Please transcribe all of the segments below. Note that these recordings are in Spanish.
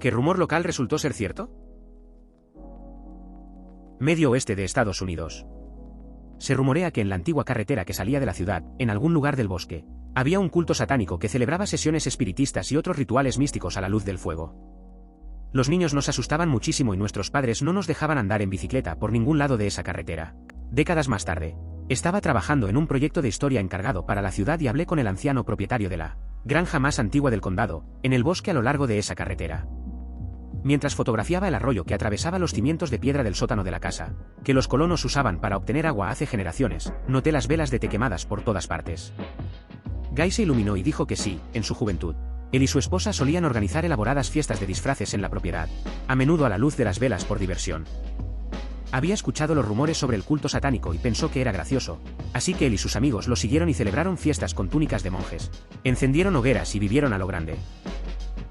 ¿Qué rumor local resultó ser cierto? Medio oeste de Estados Unidos. Se rumorea que en la antigua carretera que salía de la ciudad, en algún lugar del bosque, había un culto satánico que celebraba sesiones espiritistas y otros rituales místicos a la luz del fuego. Los niños nos asustaban muchísimo y nuestros padres no nos dejaban andar en bicicleta por ningún lado de esa carretera. Décadas más tarde, estaba trabajando en un proyecto de historia encargado para la ciudad y hablé con el anciano propietario de la granja más antigua del condado, en el bosque a lo largo de esa carretera. Mientras fotografiaba el arroyo que atravesaba los cimientos de piedra del sótano de la casa, que los colonos usaban para obtener agua hace generaciones, noté las velas de té quemadas por todas partes. Guy se iluminó y dijo que sí, en su juventud, él y su esposa solían organizar elaboradas fiestas de disfraces en la propiedad, a menudo a la luz de las velas por diversión. Había escuchado los rumores sobre el culto satánico y pensó que era gracioso, así que él y sus amigos lo siguieron y celebraron fiestas con túnicas de monjes, encendieron hogueras y vivieron a lo grande.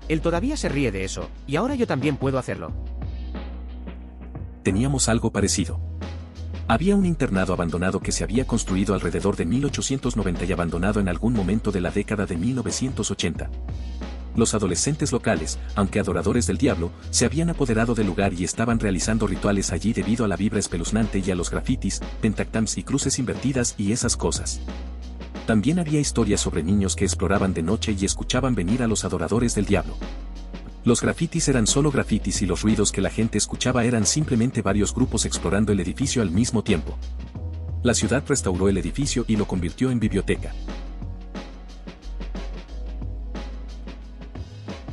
Él todavía se ríe de eso, y ahora yo también puedo hacerlo. Teníamos algo parecido. Había un internado abandonado que se había construido alrededor de 1890 y abandonado en algún momento de la década de 1980. Los adolescentes locales, aunque adoradores del diablo, se habían apoderado del lugar y estaban realizando rituales allí debido a la vibra espeluznante y a los grafitis, pentactams y cruces invertidas y esas cosas. También había historias sobre niños que exploraban de noche y escuchaban venir a los adoradores del diablo. Los grafitis eran solo grafitis y los ruidos que la gente escuchaba eran simplemente varios grupos explorando el edificio al mismo tiempo. La ciudad restauró el edificio y lo convirtió en biblioteca.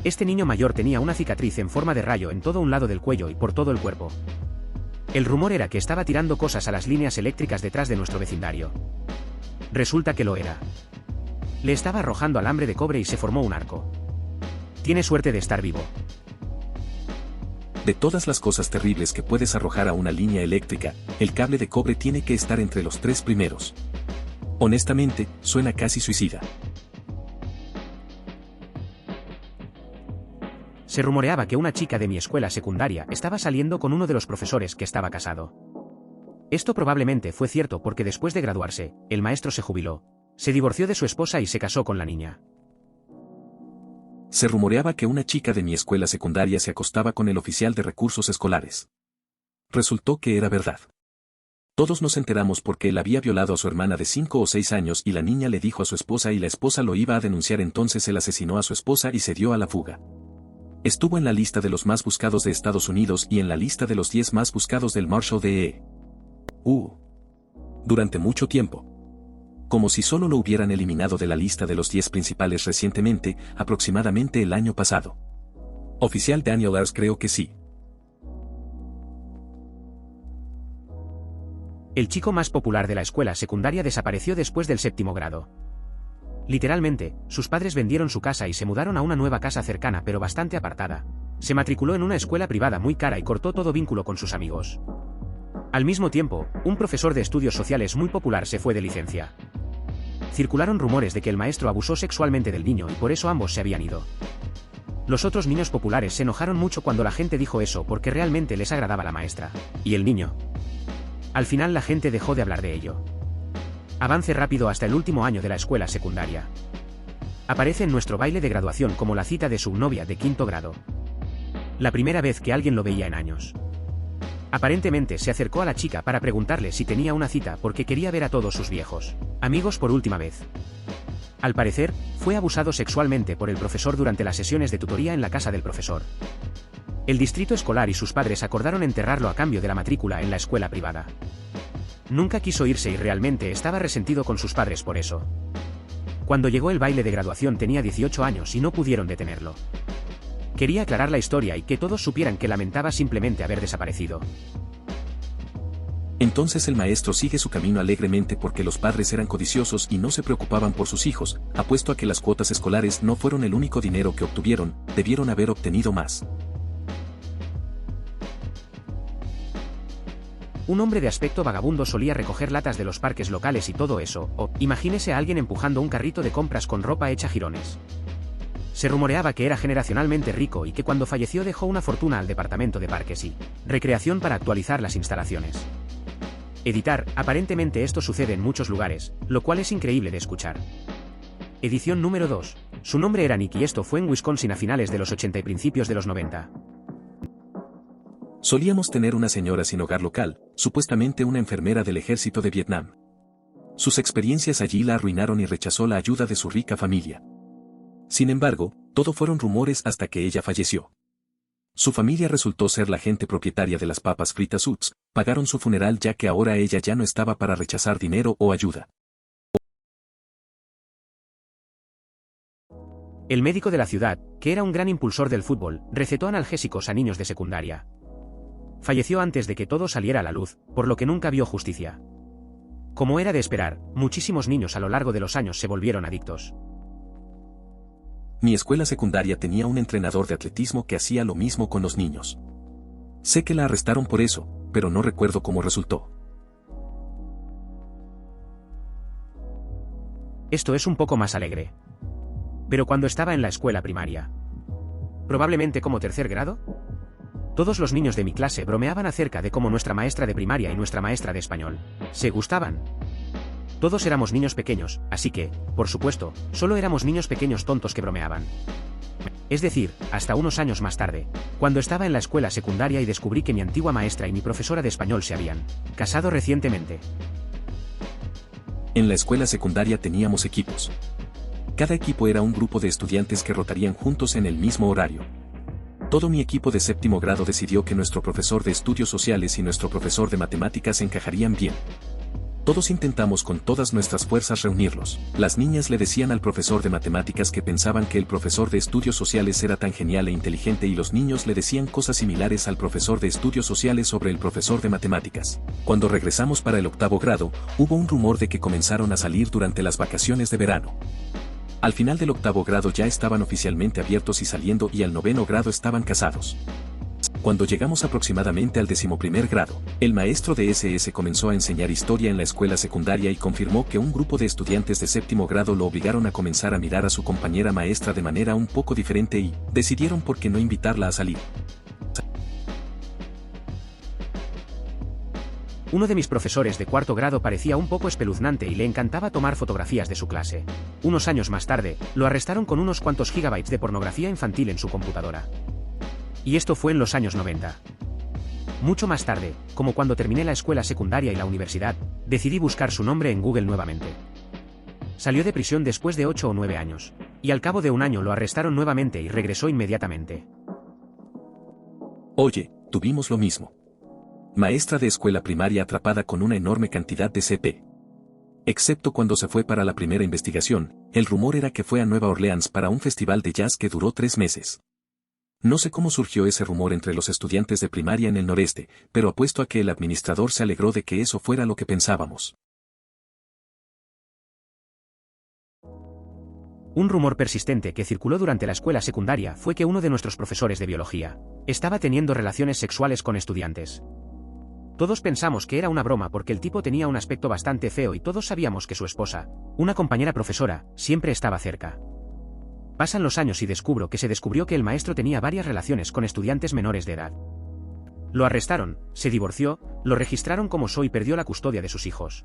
Este niño mayor tenía una cicatriz en forma de rayo en todo un lado del cuello y por todo el cuerpo. El rumor era que estaba tirando cosas a las líneas eléctricas detrás de nuestro vecindario. Resulta que lo era. Le estaba arrojando alambre de cobre y se formó un arco. Tiene suerte de estar vivo. De todas las cosas terribles que puedes arrojar a una línea eléctrica, el cable de cobre tiene que estar entre los 3 primeros. Honestamente, suena casi suicida. Se rumoreaba que una chica de mi escuela secundaria estaba saliendo con uno de los profesores que estaba casado. Esto probablemente fue cierto porque después de graduarse, el maestro se jubiló, se divorció de su esposa y se casó con la niña. Se rumoreaba que una chica de mi escuela secundaria se acostaba con el oficial de recursos escolares. Resultó que era verdad. Todos nos enteramos porque él había violado a su hermana de 5 o 6 años y la niña le dijo a su esposa y la esposa lo iba a denunciar, entonces él asesinó a su esposa y se dio a la fuga. Estuvo en la lista de los más buscados de Estados Unidos y en la lista de los 10 más buscados del Marshall D.E. Durante mucho tiempo. Como si solo lo hubieran eliminado de la lista de los 10 principales recientemente, aproximadamente el año pasado. Oficial Daniel Ars, creo que sí. El chico más popular de la escuela secundaria desapareció después del 7º grado. Literalmente, sus padres vendieron su casa y se mudaron a una nueva casa cercana pero bastante apartada. Se matriculó en una escuela privada muy cara y cortó todo vínculo con sus amigos. Al mismo tiempo, un profesor de estudios sociales muy popular se fue de licencia. Circularon rumores de que el maestro abusó sexualmente del niño y por eso ambos se habían ido. Los otros niños populares se enojaron mucho cuando la gente dijo eso porque realmente les agradaba la maestra. ¿Y el niño? Al final la gente dejó de hablar de ello. Avance rápido hasta el último año de la escuela secundaria. Aparece en nuestro baile de graduación como la cita de su novia de 5º grado. La primera vez que alguien lo veía en años. Aparentemente se acercó a la chica para preguntarle si tenía una cita porque quería ver a todos sus viejos amigos por última vez. Al parecer, fue abusado sexualmente por el profesor durante las sesiones de tutoría en la casa del profesor. El distrito escolar y sus padres acordaron enterrarlo a cambio de la matrícula en la escuela privada. Nunca quiso irse y realmente estaba resentido con sus padres por eso. Cuando llegó el baile de graduación tenía 18 años y no pudieron detenerlo. Quería aclarar la historia y que todos supieran que lamentaba simplemente haber desaparecido. Entonces el maestro sigue su camino alegremente porque los padres eran codiciosos y no se preocupaban por sus hijos. Apuesto a que las cuotas escolares no fueron el único dinero que obtuvieron, debieron haber obtenido más. Un hombre de aspecto vagabundo solía recoger latas de los parques locales y todo eso, o imagínese a alguien empujando un carrito de compras con ropa hecha jirones. Se rumoreaba que era generacionalmente rico y que cuando falleció dejó una fortuna al departamento de parques y recreación para actualizar las instalaciones. Editar, aparentemente esto sucede en muchos lugares, lo cual es increíble de escuchar. Edición número 2. Su nombre era Nick y esto fue en Wisconsin a finales de los 80 y principios de los 90. Solíamos tener una señora sin hogar local, supuestamente una enfermera del ejército de Vietnam. Sus experiencias allí la arruinaron y rechazó la ayuda de su rica familia. Sin embargo, todo fueron rumores hasta que ella falleció. Su familia resultó ser la gente propietaria de las papas fritas Utz, pagaron su funeral ya que ahora ella ya no estaba para rechazar dinero o ayuda. El médico de la ciudad, que era un gran impulsor del fútbol, recetó analgésicos a niños de secundaria. Falleció antes de que todo saliera a la luz, por lo que nunca vio justicia. Como era de esperar, muchísimos niños a lo largo de los años se volvieron adictos. Mi escuela secundaria tenía un entrenador de atletismo que hacía lo mismo con los niños. Sé que la arrestaron por eso, pero no recuerdo cómo resultó. Esto es un poco más alegre. Pero cuando estaba en la escuela primaria, probablemente como tercer grado, todos los niños de mi clase bromeaban acerca de cómo nuestra maestra de primaria y nuestra maestra de español se gustaban. Todos éramos niños pequeños, así que, por supuesto, solo éramos niños pequeños tontos que bromeaban. Es decir, hasta unos años más tarde, cuando estaba en la escuela secundaria y descubrí que mi antigua maestra y mi profesora de español se habían casado recientemente. En la escuela secundaria teníamos equipos. Cada equipo era un grupo de estudiantes que rotarían juntos en el mismo horario. Todo mi equipo de séptimo grado decidió que nuestro profesor de estudios sociales y nuestro profesor de matemáticas encajarían bien. Todos intentamos con todas nuestras fuerzas reunirlos. Las niñas le decían al profesor de matemáticas que pensaban que el profesor de estudios sociales era tan genial e inteligente y los niños le decían cosas similares al profesor de estudios sociales sobre el profesor de matemáticas. Cuando regresamos para el octavo grado, hubo un rumor de que comenzaron a salir durante las vacaciones de verano. Al final del octavo grado ya estaban oficialmente abiertos y saliendo y al noveno grado estaban casados. Cuando llegamos aproximadamente al 11º grado, el maestro de SS comenzó a enseñar historia en la escuela secundaria y confirmó que un grupo de estudiantes de séptimo grado lo obligaron a comenzar a mirar a su compañera maestra de manera un poco diferente y decidieron por qué no invitarla a salir. Uno de mis profesores de cuarto grado parecía un poco espeluznante y le encantaba tomar fotografías de su clase. Unos años más tarde, lo arrestaron con unos cuantos gigabytes de pornografía infantil en su computadora. Y esto fue en los años 90. Mucho más tarde, como cuando terminé la escuela secundaria y la universidad, decidí buscar su nombre en Google nuevamente. Salió de prisión después de 8 o 9 años, y al cabo de un año lo arrestaron nuevamente y regresó inmediatamente. Oye, tuvimos lo mismo. Maestra de escuela primaria atrapada con una enorme cantidad de CP. Excepto cuando se fue para la primera investigación, el rumor era que fue a Nueva Orleans para un festival de jazz que duró 3 meses. No sé cómo surgió ese rumor entre los estudiantes de primaria en el noreste, pero apuesto a que el administrador se alegró de que eso fuera lo que pensábamos. Un rumor persistente que circuló durante la escuela secundaria fue que uno de nuestros profesores de biología estaba teniendo relaciones sexuales con estudiantes. Todos pensamos que era una broma porque el tipo tenía un aspecto bastante feo y todos sabíamos que su esposa, una compañera profesora, siempre estaba cerca. Pasan los años y se descubrió que el maestro tenía varias relaciones con estudiantes menores de edad. Lo arrestaron, se divorció, lo registraron como SO y perdió la custodia de sus hijos.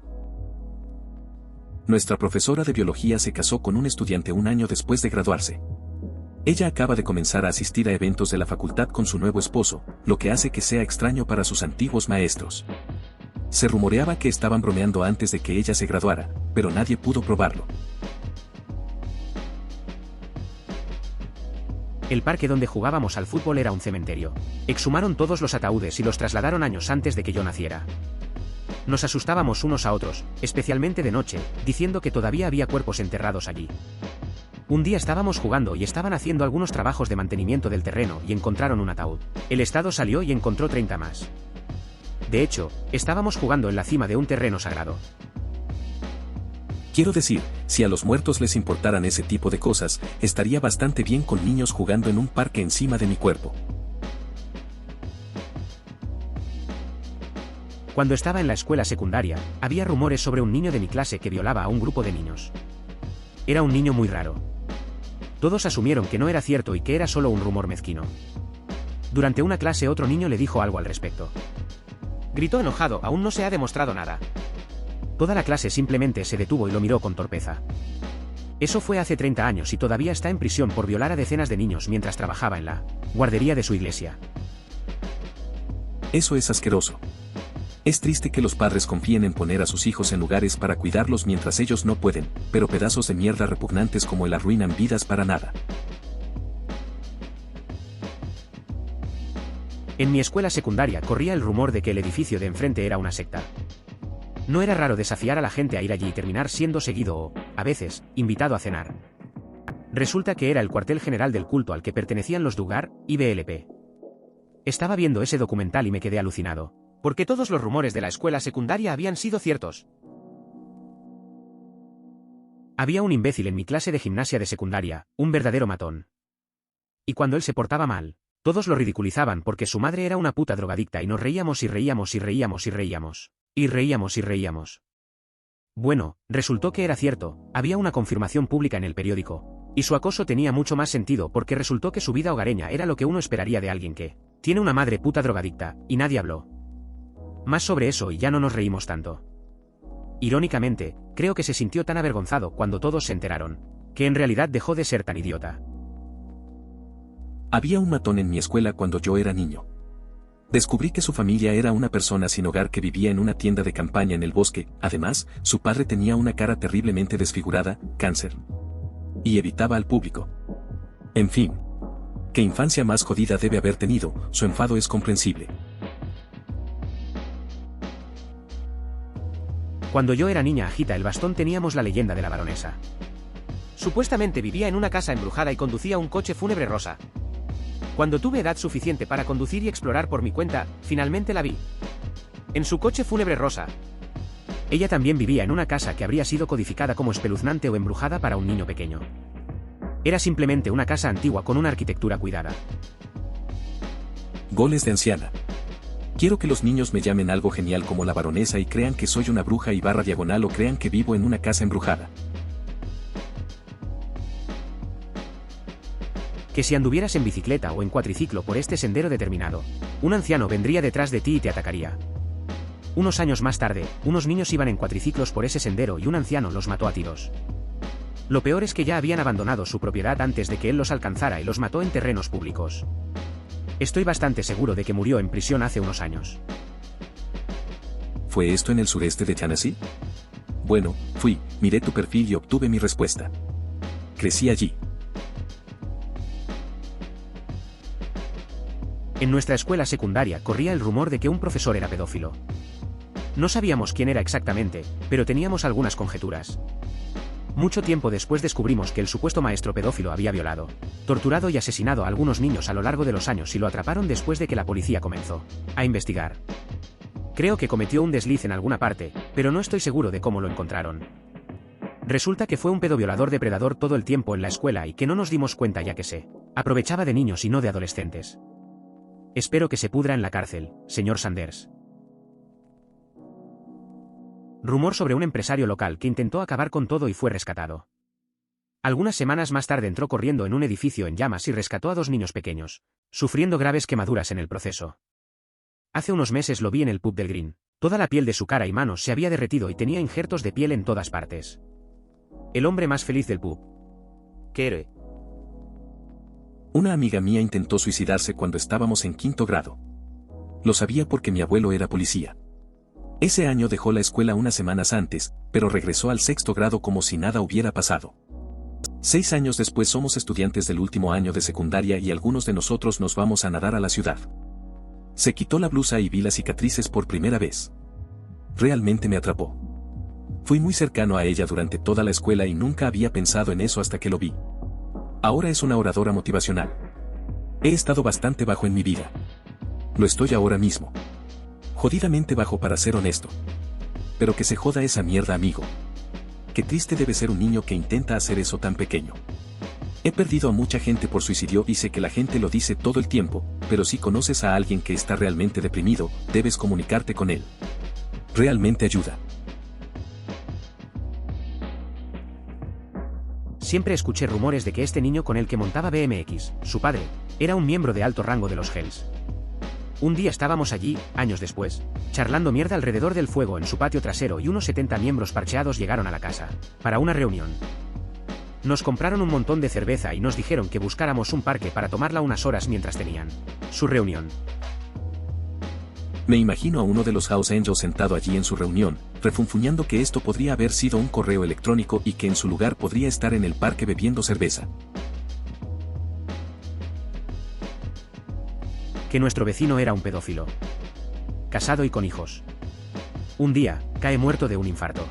Nuestra profesora de biología se casó con un estudiante un año después de graduarse. Ella acaba de comenzar a asistir a eventos de la facultad con su nuevo esposo, lo que hace que sea extraño para sus antiguos maestros. Se rumoreaba que estaban bromeando antes de que ella se graduara, pero nadie pudo probarlo. El parque donde jugábamos al fútbol era un cementerio. Exhumaron todos los ataúdes y los trasladaron años antes de que yo naciera. Nos asustábamos unos a otros, especialmente de noche, diciendo que todavía había cuerpos enterrados allí. Un día estábamos jugando y estaban haciendo algunos trabajos de mantenimiento del terreno y encontraron un ataúd. El Estado salió y encontró 30 más. De hecho, estábamos jugando en la cima de un terreno sagrado. Quiero decir, si a los muertos les importaran ese tipo de cosas, estaría bastante bien con niños jugando en un parque encima de mi cuerpo. Cuando estaba en la escuela secundaria, había rumores sobre un niño de mi clase que violaba a un grupo de niños. Era un niño muy raro. Todos asumieron que no era cierto y que era solo un rumor mezquino. Durante una clase otro niño le dijo algo al respecto. Gritó enojado, aún no se ha demostrado nada. Toda la clase simplemente se detuvo y lo miró con torpeza. Eso fue hace 30 años y todavía está en prisión por violar a decenas de niños mientras trabajaba en la guardería de su iglesia. Eso es asqueroso. Es triste que los padres confíen en poner a sus hijos en lugares para cuidarlos mientras ellos no pueden, pero pedazos de mierda repugnantes como él arruinan vidas para nada. En mi escuela secundaria corría el rumor de que el edificio de enfrente era una secta. No era raro desafiar a la gente a ir allí y terminar siendo seguido o, a veces, invitado a cenar. Resulta que era el cuartel general del culto al que pertenecían los Duggar, IBLP. Estaba viendo ese documental y me quedé alucinado, porque todos los rumores de la escuela secundaria habían sido ciertos. Había un imbécil en mi clase de gimnasia de secundaria, un verdadero matón. Y cuando él se portaba mal, todos lo ridiculizaban porque su madre era una puta drogadicta y nos reíamos y reíamos y reíamos y reíamos. Y reíamos y reíamos. Bueno, resultó que era cierto, había una confirmación pública en el periódico, y su acoso tenía mucho más sentido porque resultó que su vida hogareña era lo que uno esperaría de alguien que tiene una madre puta drogadicta, y nadie habló más sobre eso y ya no nos reímos tanto. Irónicamente, creo que se sintió tan avergonzado cuando todos se enteraron, que en realidad dejó de ser tan idiota. Había un matón en mi escuela cuando yo era niño. Descubrí que su familia era una persona sin hogar que vivía en una tienda de campaña en el bosque, además, su padre tenía una cara terriblemente desfigurada, cáncer. Y evitaba al público. En fin. ¿Qué infancia más jodida debe haber tenido? Su enfado es comprensible. Cuando yo era niña agita el bastón teníamos la leyenda de la baronesa. Supuestamente vivía en una casa embrujada y conducía un coche fúnebre rosa. Cuando tuve edad suficiente para conducir y explorar por mi cuenta, finalmente la vi. En su coche fúnebre rosa. Ella también vivía en una casa que habría sido codificada como espeluznante o embrujada para un niño pequeño. Era simplemente una casa antigua con una arquitectura cuidada. Goles de anciana. Quiero que los niños me llamen algo genial como la baronesa y crean que soy una bruja y barra diagonal o crean que vivo en una casa embrujada. Que si anduvieras en bicicleta o en cuatriciclo por este sendero determinado, un anciano vendría detrás de ti y te atacaría. Unos años más tarde, unos niños iban en cuatriciclos por ese sendero y un anciano los mató a tiros. Lo peor es que ya habían abandonado su propiedad antes de que él los alcanzara y los mató en terrenos públicos. Estoy bastante seguro de que murió en prisión hace unos años. ¿Fue esto en el sureste de Tennessee? Bueno, miré tu perfil y obtuve mi respuesta. Crecí allí. En nuestra escuela secundaria corría el rumor de que un profesor era pedófilo. No sabíamos quién era exactamente, pero teníamos algunas conjeturas. Mucho tiempo después descubrimos que el supuesto maestro pedófilo había violado, torturado y asesinado a algunos niños a lo largo de los años y lo atraparon después de que la policía comenzó a investigar. Creo que cometió un desliz en alguna parte, pero no estoy seguro de cómo lo encontraron. Resulta que fue un pedoviolador depredador todo el tiempo en la escuela y que no nos dimos cuenta ya que se aprovechaba de niños y no de adolescentes. Espero que se pudra en la cárcel, señor Sanders. Rumor sobre un empresario local que intentó acabar con todo y fue rescatado. Algunas semanas más tarde entró corriendo en un edificio en llamas y rescató a 2 niños pequeños, sufriendo graves quemaduras en el proceso. Hace unos meses lo vi en el pub del Green. Toda la piel de su cara y manos se había derretido y tenía injertos de piel en todas partes. El hombre más feliz del pub. ¡Qué héroe! Una amiga mía intentó suicidarse cuando estábamos en 5º grado. Lo sabía porque mi abuelo era policía. Ese año dejó la escuela unas semanas antes, pero regresó al 6º grado como si nada hubiera pasado. 6 años después somos estudiantes del último año de secundaria y algunos de nosotros nos vamos a nadar a la ciudad. Se quitó la blusa y vi las cicatrices por primera vez. Realmente me atrapó. Fui muy cercano a ella durante toda la escuela y nunca había pensado en eso hasta que lo vi. Ahora es una oradora motivacional. He estado bastante bajo en mi vida. Lo estoy ahora mismo. Jodidamente bajo para ser honesto. Pero que se joda esa mierda, amigo. Qué triste debe ser un niño que intenta hacer eso tan pequeño. He perdido a mucha gente por suicidio y sé que la gente lo dice todo el tiempo, pero si conoces a alguien que está realmente deprimido, debes comunicarte con él. Realmente ayuda. Siempre escuché rumores de que este niño con el que montaba BMX, su padre, era un miembro de alto rango de los Hells. Un día estábamos allí, años después, charlando mierda alrededor del fuego en su patio trasero y unos 70 miembros parcheados llegaron a la casa, para una reunión. Nos compraron un montón de cerveza y nos dijeron que buscáramos un parque para tomarla unas horas mientras tenían su reunión. Me imagino a uno de los House Angels sentado allí en su reunión, refunfuñando que esto podría haber sido un correo electrónico y que en su lugar podría estar en el parque bebiendo cerveza. Que nuestro vecino era un pedófilo. Casado y con hijos. Un día, cae muerto de un infarto.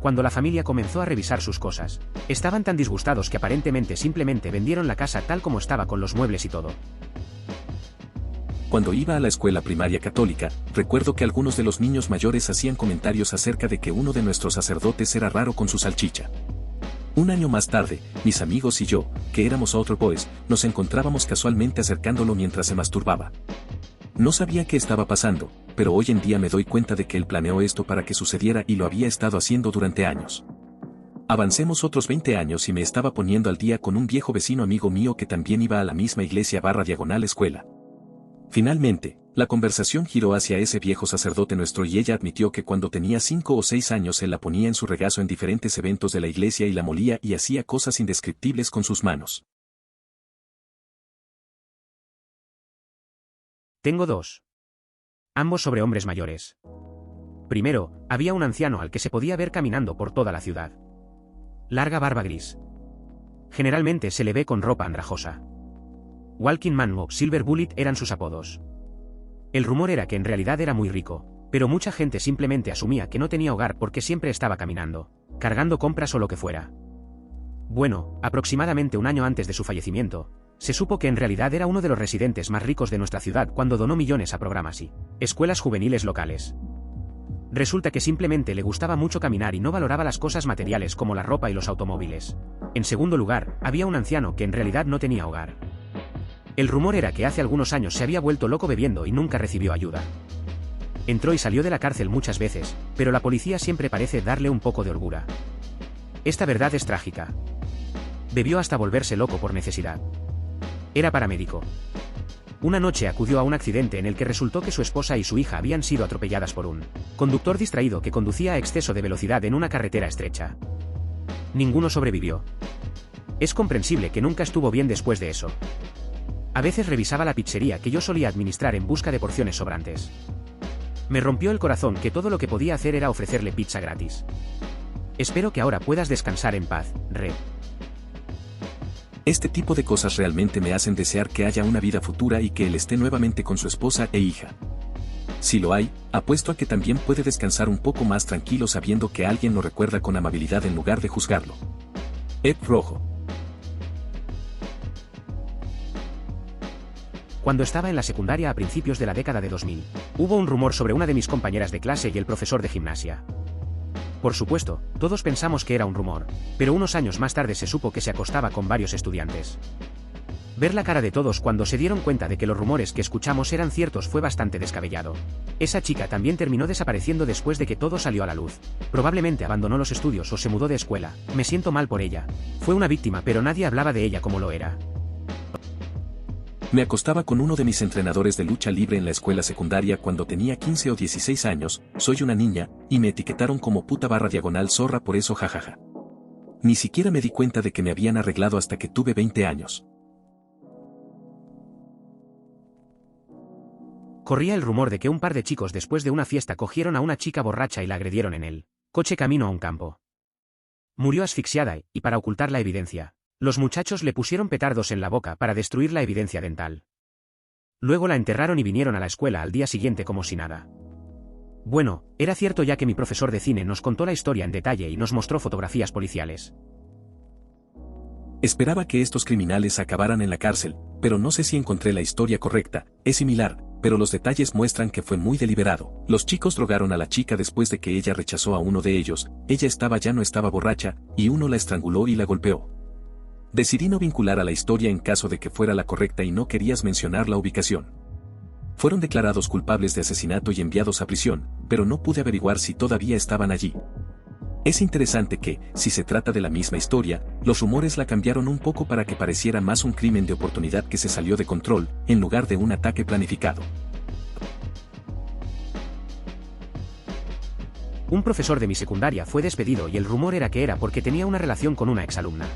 Cuando la familia comenzó a revisar sus cosas, estaban tan disgustados que aparentemente simplemente vendieron la casa tal como estaba con los muebles y todo. Cuando iba a la escuela primaria católica, recuerdo que algunos de los niños mayores hacían comentarios acerca de que uno de nuestros sacerdotes era raro con su salchicha. Un año más tarde, mis amigos y yo, que éramos Outer Boys, nos encontrábamos casualmente acercándolo mientras se masturbaba. No sabía qué estaba pasando, pero hoy en día me doy cuenta de que él planeó esto para que sucediera y lo había estado haciendo durante años. Avancemos otros 20 años y me estaba poniendo al día con un viejo vecino amigo mío que también iba a la misma iglesia / escuela. Finalmente, la conversación giró hacia ese viejo sacerdote nuestro y ella admitió que cuando tenía 5 o 6 años él la ponía en su regazo en diferentes eventos de la iglesia y la molía y hacía cosas indescriptibles con sus manos. Tengo dos. Ambos sobre hombres mayores. Primero, había un anciano al que se podía ver caminando por toda la ciudad. Larga barba gris. Generalmente se le ve con ropa andrajosa. Walking Man o Silver Bullet eran sus apodos. El rumor era que en realidad era muy rico, pero mucha gente simplemente asumía que no tenía hogar porque siempre estaba caminando, cargando compras o lo que fuera. Bueno, aproximadamente un año antes de su fallecimiento, se supo que en realidad era uno de los residentes más ricos de nuestra ciudad cuando donó millones a programas y escuelas juveniles locales. Resulta que simplemente le gustaba mucho caminar y no valoraba las cosas materiales como la ropa y los automóviles. En segundo lugar, había un anciano que en realidad no tenía hogar. El rumor era que hace algunos años se había vuelto loco bebiendo y nunca recibió ayuda. Entró y salió de la cárcel muchas veces, pero la policía siempre parece darle un poco de holgura. Esta verdad es trágica. Bebió hasta volverse loco por necesidad. Era paramédico. Una noche acudió a un accidente en el que resultó que su esposa y su hija habían sido atropelladas por un conductor distraído que conducía a exceso de velocidad en una carretera estrecha. Ninguno sobrevivió. Es comprensible que nunca estuvo bien después de eso. A veces revisaba la pizzería que yo solía administrar en busca de porciones sobrantes. Me rompió el corazón que todo lo que podía hacer era ofrecerle pizza gratis. Espero que ahora puedas descansar en paz, Re. Este tipo de cosas realmente me hacen desear que haya una vida futura y que él esté nuevamente con su esposa e hija. Si lo hay, apuesto a que también puede descansar un poco más tranquilo sabiendo que alguien lo recuerda con amabilidad en lugar de juzgarlo. Ed Rojo. Cuando estaba en la secundaria a principios de la década de 2000, hubo un rumor sobre una de mis compañeras de clase y el profesor de gimnasia. Por supuesto, todos pensamos que era un rumor, pero unos años más tarde se supo que se acostaba con varios estudiantes. Ver la cara de todos cuando se dieron cuenta de que los rumores que escuchamos eran ciertos fue bastante descabellado. Esa chica también terminó desapareciendo después de que todo salió a la luz. Probablemente abandonó los estudios o se mudó de escuela. Me siento mal por ella. Fue una víctima, pero nadie hablaba de ella como lo era. Me acostaba con uno de mis entrenadores de lucha libre en la escuela secundaria cuando tenía 15 o 16 años, soy una niña, y me etiquetaron como puta / zorra por eso jajaja. Ni siquiera me di cuenta de que me habían arreglado hasta que tuve 20 años. Corría el rumor de que un par de chicos después de una fiesta cogieron a una chica borracha y la agredieron en el coche camino a un campo. Murió asfixiada y, para ocultar la evidencia, los muchachos le pusieron petardos en la boca para destruir la evidencia dental. Luego la enterraron y vinieron a la escuela al día siguiente como si nada. Bueno, era cierto ya que mi profesor de cine nos contó la historia en detalle y nos mostró fotografías policiales. Esperaba que estos criminales acabaran en la cárcel, pero no sé si encontré la historia correcta, es similar, pero los detalles muestran que fue muy deliberado. Los chicos drogaron a la chica después de que ella rechazó a uno de ellos, ella ya no estaba borracha, y uno la estranguló y la golpeó. Decidí no vincular a la historia en caso de que fuera la correcta y no querías mencionar la ubicación. Fueron declarados culpables de asesinato y enviados a prisión, pero no pude averiguar si todavía estaban allí. Es interesante que, si se trata de la misma historia, los rumores la cambiaron un poco para que pareciera más un crimen de oportunidad que se salió de control, en lugar de un ataque planificado. Un profesor de mi secundaria fue despedido y el rumor era que era porque tenía una relación con una exalumna.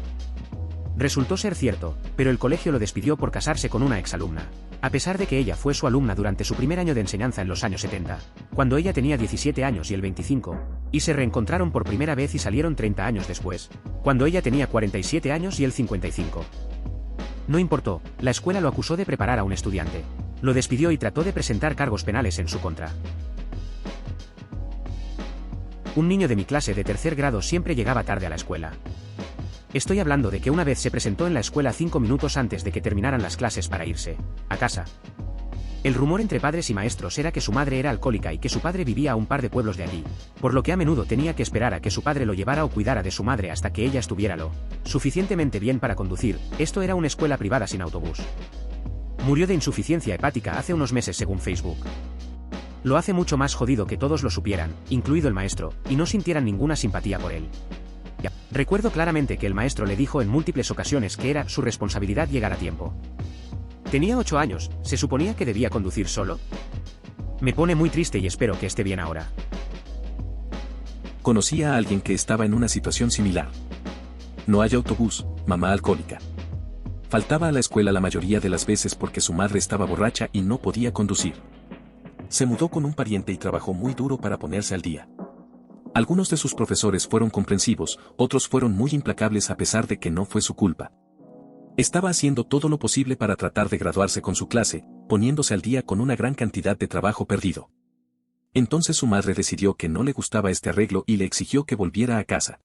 Resultó ser cierto, pero el colegio lo despidió por casarse con una exalumna, a pesar de que ella fue su alumna durante su primer año de enseñanza en los años 70, cuando ella tenía 17 años y él 25, y se reencontraron por primera vez y salieron 30 años después, cuando ella tenía 47 años y él 55. No importó, la escuela lo acusó de preparar a un estudiante, lo despidió y trató de presentar cargos penales en su contra. Un niño de mi clase de tercer grado siempre llegaba tarde a la escuela. Estoy hablando de que una vez se presentó en la escuela 5 minutos antes de que terminaran las clases para irse a casa. El rumor entre padres y maestros era que su madre era alcohólica y que su padre vivía a un par de pueblos de allí, por lo que a menudo tenía que esperar a que su padre lo llevara o cuidara de su madre hasta que ella estuviera lo suficientemente bien para conducir. Esto era una escuela privada sin autobús. Murió de insuficiencia hepática hace unos meses según Facebook. Lo hace mucho más jodido que todos lo supieran, incluido el maestro, y no sintieran ninguna simpatía por él. Recuerdo claramente que el maestro le dijo en múltiples ocasiones que era su responsabilidad llegar a tiempo. Tenía 8 años, ¿se suponía que debía conducir solo? Me pone muy triste y espero que esté bien ahora. Conocí a alguien que estaba en una situación similar. No hay autobús, mamá alcohólica. Faltaba a la escuela la mayoría de las veces porque su madre estaba borracha y no podía conducir. Se mudó con un pariente y trabajó muy duro para ponerse al día. Algunos de sus profesores fueron comprensivos, otros fueron muy implacables a pesar de que no fue su culpa. Estaba haciendo todo lo posible para tratar de graduarse con su clase, poniéndose al día con una gran cantidad de trabajo perdido. Entonces su madre decidió que no le gustaba este arreglo y le exigió que volviera a casa.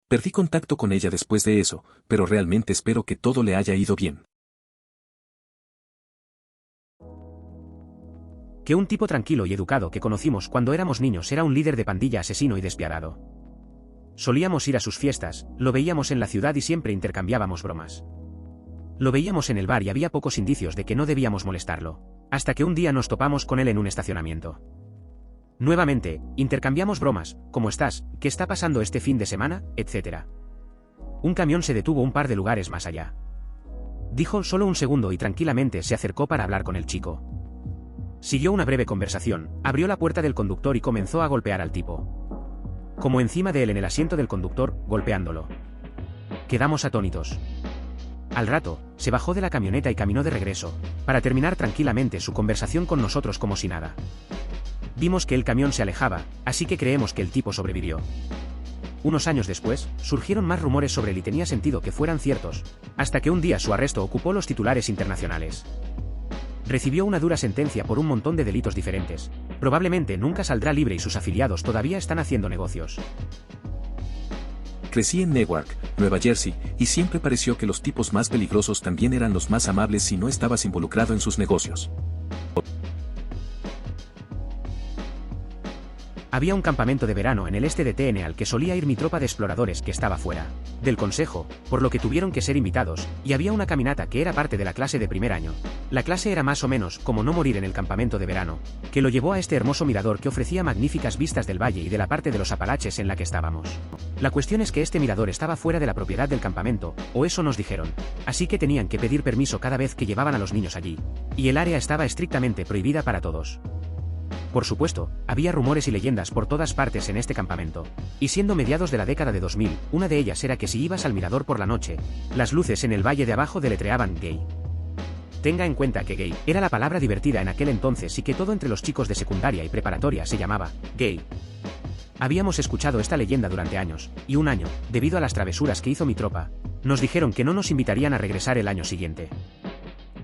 Perdí contacto con ella después de eso, pero realmente espero que todo le haya ido bien. Que un tipo tranquilo y educado que conocimos cuando éramos niños era un líder de pandilla asesino y despiadado. Solíamos ir a sus fiestas, lo veíamos en la ciudad y siempre intercambiábamos bromas. Lo veíamos en el bar y había pocos indicios de que no debíamos molestarlo, hasta que un día nos topamos con él en un estacionamiento. Nuevamente, intercambiamos bromas, ¿cómo estás?, ¿qué está pasando este fin de semana?, etc. Un camión se detuvo un par de lugares más allá. Dijo solo un segundo y tranquilamente se acercó para hablar con el chico. Siguió una breve conversación, abrió la puerta del conductor y comenzó a golpear al tipo. Como encima de él en el asiento del conductor, golpeándolo. Quedamos atónitos. Al rato, se bajó de la camioneta y caminó de regreso, para terminar tranquilamente su conversación con nosotros como si nada. Vimos que el camión se alejaba, así que creemos que el tipo sobrevivió. Unos años después, surgieron más rumores sobre él y tenía sentido que fueran ciertos, hasta que un día su arresto ocupó los titulares internacionales. Recibió una dura sentencia por un montón de delitos diferentes. Probablemente nunca saldrá libre y sus afiliados todavía están haciendo negocios. Crecí en Newark, Nueva Jersey, y siempre pareció que los tipos más peligrosos también eran los más amables si no estabas involucrado en sus negocios. Había un campamento de verano en el este de TN al que solía ir mi tropa de exploradores que estaba fuera del consejo, por lo que tuvieron que ser invitados, y había una caminata que era parte de la clase de primer año. La clase era más o menos como no morir en el campamento de verano, que lo llevó a este hermoso mirador que ofrecía magníficas vistas del valle y de la parte de los Apalaches en la que estábamos. La cuestión es que este mirador estaba fuera de la propiedad del campamento, o eso nos dijeron, así que tenían que pedir permiso cada vez que llevaban a los niños allí, y el área estaba estrictamente prohibida para todos. Por supuesto, había rumores y leyendas por todas partes en este campamento, y siendo mediados de la década de 2000, una de ellas era que si ibas al mirador por la noche, las luces en el valle de abajo deletreaban gay. Tenga en cuenta que gay era la palabra divertida en aquel entonces y que todo entre los chicos de secundaria y preparatoria se llamaba gay. Habíamos escuchado esta leyenda durante años, y un año, debido a las travesuras que hizo mi tropa, nos dijeron que no nos invitarían a regresar el año siguiente.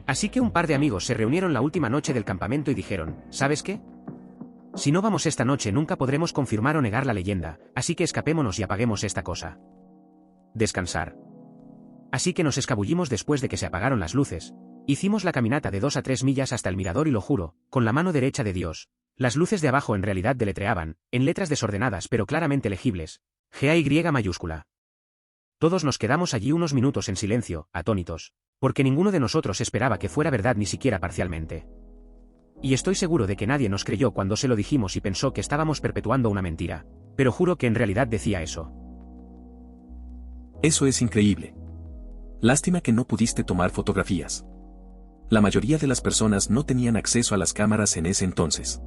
Así que un par de amigos se reunieron la última noche del campamento y dijeron, ¿sabes qué? Si no vamos esta noche nunca podremos confirmar o negar la leyenda, así que escapémonos y apaguemos esta cosa. Descansar. Así que nos escabullimos después de que se apagaron las luces. Hicimos la caminata de 2 a 3 millas hasta el mirador y lo juro, con la mano derecha de Dios. Las luces de abajo en realidad deletreaban, en letras desordenadas pero claramente legibles, GAY mayúscula. Todos nos quedamos allí unos minutos en silencio, atónitos, porque ninguno de nosotros esperaba que fuera verdad ni siquiera parcialmente. Y estoy seguro de que nadie nos creyó cuando se lo dijimos y pensó que estábamos perpetuando una mentira, pero juro que en realidad decía eso. Eso es increíble. Lástima que no pudiste tomar fotografías. La mayoría de las personas no tenían acceso a las cámaras en ese entonces.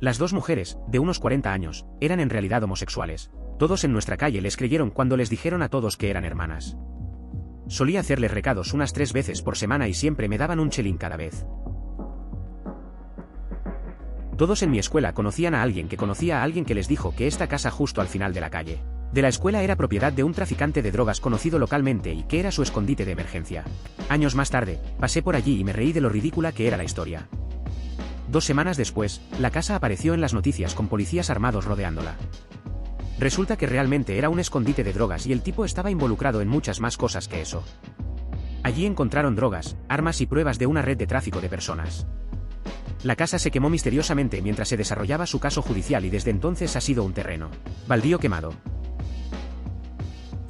Las dos mujeres, de unos 40 años, eran en realidad homosexuales. Todos en nuestra calle les creyeron cuando les dijeron a todos que eran hermanas. Solía hacerles recados unas 3 veces por semana y siempre me daban un chelín cada vez. Todos en mi escuela conocían a alguien que conocía a alguien que les dijo que esta casa justo al final de la calle de la escuela era propiedad de un traficante de drogas conocido localmente y que era su escondite de emergencia. Años más tarde, pasé por allí y me reí de lo ridícula que era la historia. 2 semanas después, la casa apareció en las noticias con policías armados rodeándola. Resulta que realmente era un escondite de drogas y el tipo estaba involucrado en muchas más cosas que eso. Allí encontraron drogas, armas y pruebas de una red de tráfico de personas. La casa se quemó misteriosamente mientras se desarrollaba su caso judicial y desde entonces ha sido un terreno baldío quemado.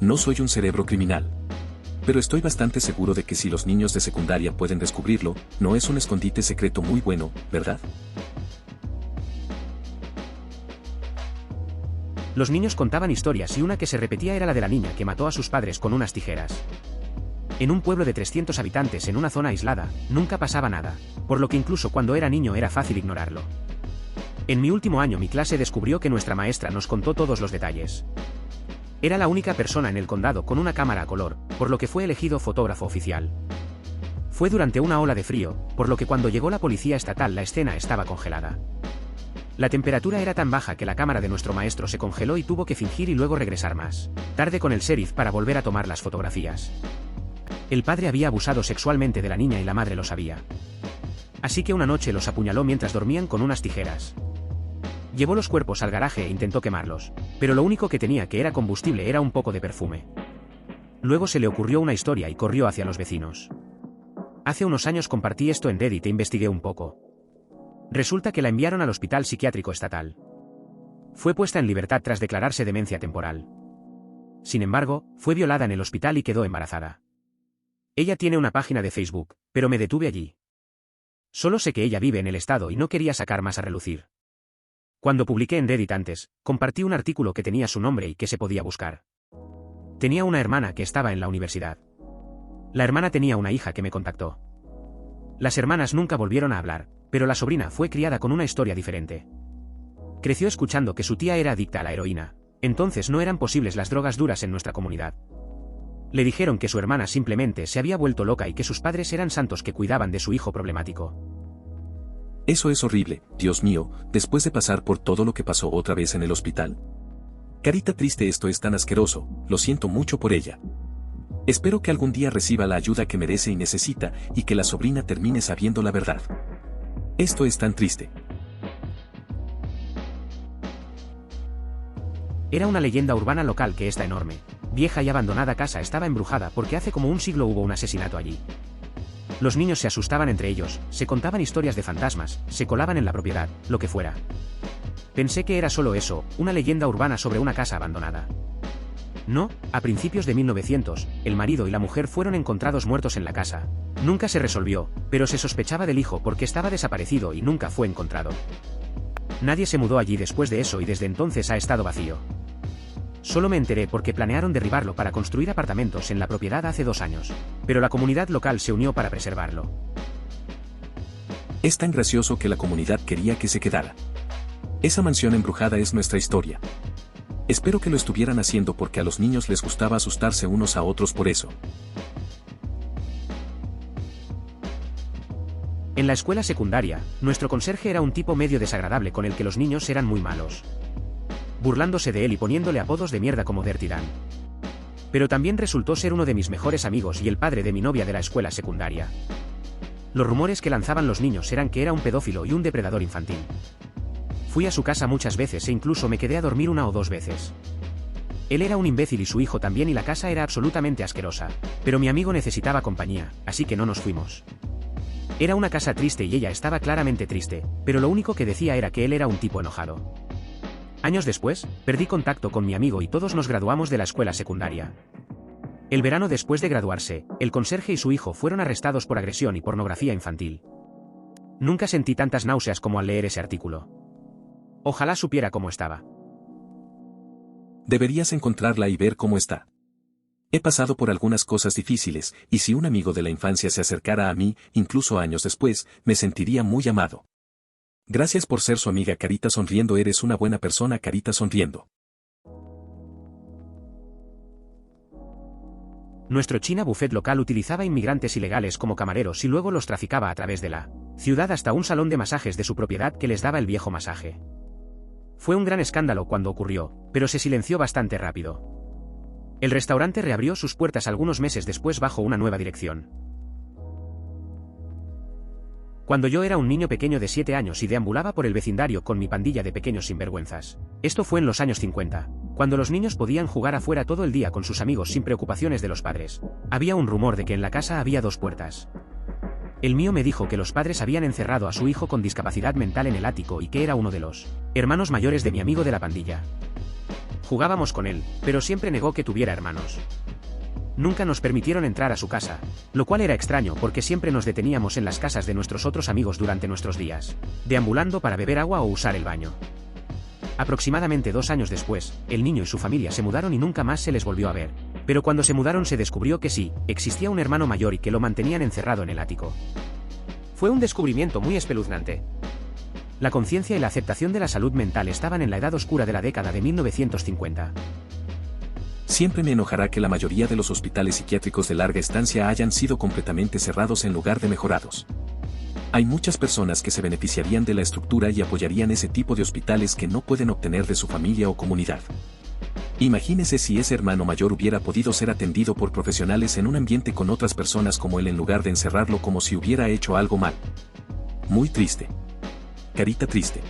No soy un cerebro criminal. Pero estoy bastante seguro de que si los niños de secundaria pueden descubrirlo, no es un escondite secreto muy bueno, ¿verdad? Los niños contaban historias y una que se repetía era la de la niña que mató a sus padres con unas tijeras. En un pueblo de 300 habitantes en una zona aislada, nunca pasaba nada, por lo que incluso cuando era niño era fácil ignorarlo. En mi último año mi clase descubrió que nuestra maestra nos contó todos los detalles. Era la única persona en el condado con una cámara a color, por lo que fue elegido fotógrafo oficial. Fue durante una ola de frío, por lo que cuando llegó la policía estatal la escena estaba congelada. La temperatura era tan baja que la cámara de nuestro maestro se congeló y tuvo que fingir y luego regresar más tarde con el sheriff para volver a tomar las fotografías. El padre había abusado sexualmente de la niña y la madre lo sabía. Así que una noche los apuñaló mientras dormían con unas tijeras. Llevó los cuerpos al garaje e intentó quemarlos, pero lo único que tenía que era combustible era un poco de perfume. Luego se le ocurrió una historia y corrió hacia los vecinos. Hace unos años compartí esto en Reddit e investigué un poco. Resulta que la enviaron al hospital psiquiátrico estatal. Fue puesta en libertad tras declararse demencia temporal. Sin embargo, fue violada en el hospital y quedó embarazada. Ella tiene una página de Facebook, pero me detuve allí. Solo sé que ella vive en el estado y no quería sacar más a relucir. Cuando publiqué en Reddit antes, compartí un artículo que tenía su nombre y que se podía buscar. Tenía una hermana que estaba en la universidad. La hermana tenía una hija que me contactó. Las hermanas nunca volvieron a hablar, pero la sobrina fue criada con una historia diferente. Creció escuchando que su tía era adicta a la heroína, entonces no eran posibles las drogas duras en nuestra comunidad. Le dijeron que su hermana simplemente se había vuelto loca y que sus padres eran santos que cuidaban de su hijo problemático. Eso es horrible, Dios mío, después de pasar por todo lo que pasó otra vez en el hospital. Carita triste, esto es tan asqueroso, lo siento mucho por ella. Espero que algún día reciba la ayuda que merece y necesita, y que la sobrina termine sabiendo la verdad. Esto es tan triste. Era una leyenda urbana local que esta enorme, vieja y abandonada casa estaba embrujada porque hace como un siglo hubo un asesinato allí. Los niños se asustaban entre ellos, se contaban historias de fantasmas, se colaban en la propiedad, lo que fuera. Pensé que era solo eso, una leyenda urbana sobre una casa abandonada. No, a principios de 1900, el marido y la mujer fueron encontrados muertos en la casa. Nunca se resolvió, pero se sospechaba del hijo porque estaba desaparecido y nunca fue encontrado. Nadie se mudó allí después de eso y desde entonces ha estado vacío. Solo me enteré porque planearon derribarlo para construir apartamentos en la propiedad hace 2 años, pero la comunidad local se unió para preservarlo. Es tan gracioso que la comunidad quería que se quedara. Esa mansión embrujada es nuestra historia. Espero que lo estuvieran haciendo porque a los niños les gustaba asustarse unos a otros por eso. En la escuela secundaria, nuestro conserje era un tipo medio desagradable con el que los niños eran muy malos, burlándose de él y poniéndole apodos de mierda como Dirty Dan. Pero también resultó ser uno de mis mejores amigos y el padre de mi novia de la escuela secundaria. Los rumores que lanzaban los niños eran que era un pedófilo y un depredador infantil. Fui a su casa muchas veces e incluso me quedé a dormir 1 o 2 veces. Él era un imbécil y su hijo también y la casa era absolutamente asquerosa, pero mi amigo necesitaba compañía, así que no nos fuimos. Era una casa triste y ella estaba claramente triste, pero lo único que decía era que él era un tipo enojado. Años después, perdí contacto con mi amigo y todos nos graduamos de la escuela secundaria. El verano después de graduarse, el conserje y su hijo fueron arrestados por agresión y pornografía infantil. Nunca sentí tantas náuseas como al leer ese artículo. Ojalá supiera cómo estaba. Deberías encontrarla y ver cómo está. He pasado por algunas cosas difíciles, y si un amigo de la infancia se acercara a mí, incluso años después, me sentiría muy amado. Gracias por ser su amiga Carita Sonriendo. Eres una buena persona, Carita Sonriendo. Nuestro China Buffet local utilizaba inmigrantes ilegales como camareros y luego los traficaba a través de la ciudad hasta un salón de masajes de su propiedad que les daba el viejo masaje. Fue un gran escándalo cuando ocurrió, pero se silenció bastante rápido. El restaurante reabrió sus puertas algunos meses después bajo una nueva dirección. Cuando yo era un niño pequeño de 7 años y deambulaba por el vecindario con mi pandilla de pequeños sinvergüenzas. Esto fue en los años 50, cuando los niños podían jugar afuera todo el día con sus amigos sin preocupaciones de los padres. Había un rumor de que en la casa había 2 puertas. El mío me dijo que los padres habían encerrado a su hijo con discapacidad mental en el ático y que era uno de los hermanos mayores de mi amigo de la pandilla. Jugábamos con él, pero siempre negó que tuviera hermanos. Nunca nos permitieron entrar a su casa, lo cual era extraño porque siempre nos deteníamos en las casas de nuestros otros amigos durante nuestros días, deambulando para beber agua o usar el baño. Aproximadamente 2 años después, el niño y su familia se mudaron y nunca más se les volvió a ver. Pero cuando se mudaron se descubrió que sí, existía un hermano mayor y que lo mantenían encerrado en el ático. Fue un descubrimiento muy espeluznante. La conciencia y la aceptación de la salud mental estaban en la edad oscura de la década de 1950. Siempre me enojará que la mayoría de los hospitales psiquiátricos de larga estancia hayan sido completamente cerrados en lugar de mejorados. Hay muchas personas que se beneficiarían de la estructura y apoyarían ese tipo de hospitales que no pueden obtener de su familia o comunidad. Imagínese si ese hermano mayor hubiera podido ser atendido por profesionales en un ambiente con otras personas como él en lugar de encerrarlo como si hubiera hecho algo mal. Muy triste. Carita triste.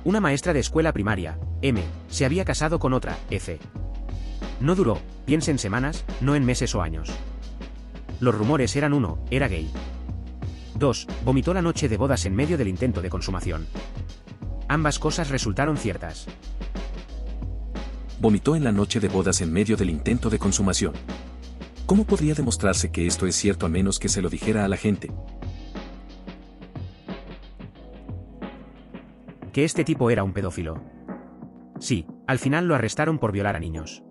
Una maestra de escuela primaria, M, se había casado con otra, F. No duró, piense en semanas, no en meses o años. Los rumores eran: 1, era gay. 2, vomitó la noche de bodas en medio del intento de consumación. Ambas cosas resultaron ciertas. Vomitó en la noche de bodas en medio del intento de consumación. ¿Cómo podría demostrarse que esto es cierto a menos que se lo dijera a la gente? Que este tipo era un pedófilo. Sí, al final lo arrestaron por violar a niños.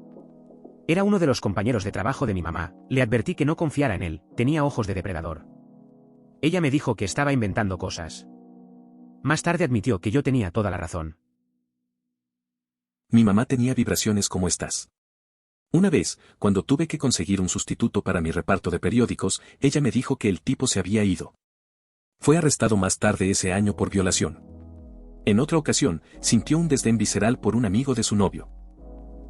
Era uno de los compañeros de trabajo de mi mamá, le advertí que no confiara en él, tenía ojos de depredador. Ella me dijo que estaba inventando cosas. Más tarde admitió que yo tenía toda la razón. Mi mamá tenía vibraciones como estas. Una vez, cuando tuve que conseguir un sustituto para mi reparto de periódicos, ella me dijo que el tipo se había ido. Fue arrestado más tarde ese año por violación. En otra ocasión, sintió un desdén visceral por un amigo de su novio.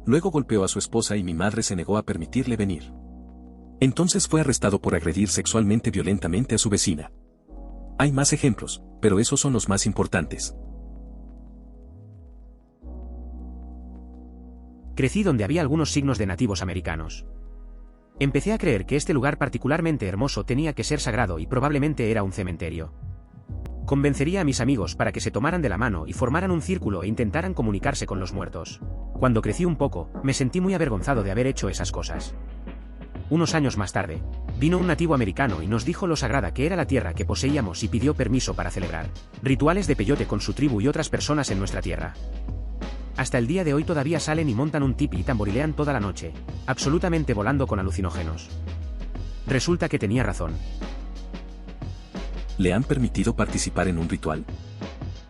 Luego golpeó a su esposa y mi madre se negó a permitirle venir. Entonces fue arrestado por agredir sexualmente violentamente a su vecina. Hay más ejemplos, pero esos son los más importantes. Crecí donde había algunos signos de nativos americanos. Empecé a creer que este lugar particularmente hermoso tenía que ser sagrado y probablemente era un cementerio. Convencería a mis amigos para que se tomaran de la mano y formaran un círculo e intentaran comunicarse con los muertos. Cuando crecí un poco, me sentí muy avergonzado de haber hecho esas cosas. Unos años más tarde, vino un nativo americano y nos dijo lo sagrada que era la tierra que poseíamos y pidió permiso para celebrar rituales de peyote con su tribu y otras personas en nuestra tierra. Hasta el día de hoy todavía salen y montan un tipi y tamborilean toda la noche, absolutamente volando con alucinógenos. Resulta que tenía razón. ¿Le han permitido participar en un ritual?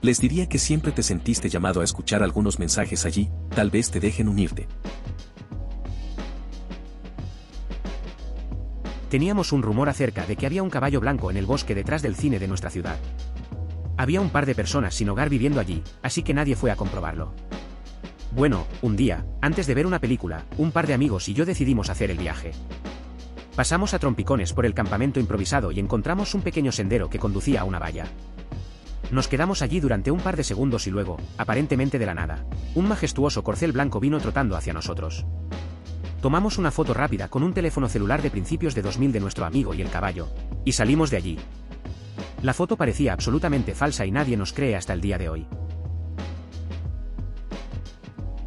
Les diría que siempre te sentiste llamado a escuchar algunos mensajes allí, tal vez te dejen unirte. Teníamos un rumor acerca de que había un caballo blanco en el bosque detrás del cine de nuestra ciudad. Había un par de personas sin hogar viviendo allí, así que nadie fue a comprobarlo. Bueno, un día, antes de ver una película, un par de amigos y yo decidimos hacer el viaje. Pasamos a trompicones por el campamento improvisado y encontramos un pequeño sendero que conducía a una valla. Nos quedamos allí durante un par de segundos y luego, aparentemente de la nada, un majestuoso corcel blanco vino trotando hacia nosotros. Tomamos una foto rápida con un teléfono celular de principios de 2000 de nuestro amigo y el caballo, y salimos de allí. La foto parecía absolutamente falsa y nadie nos cree hasta el día de hoy.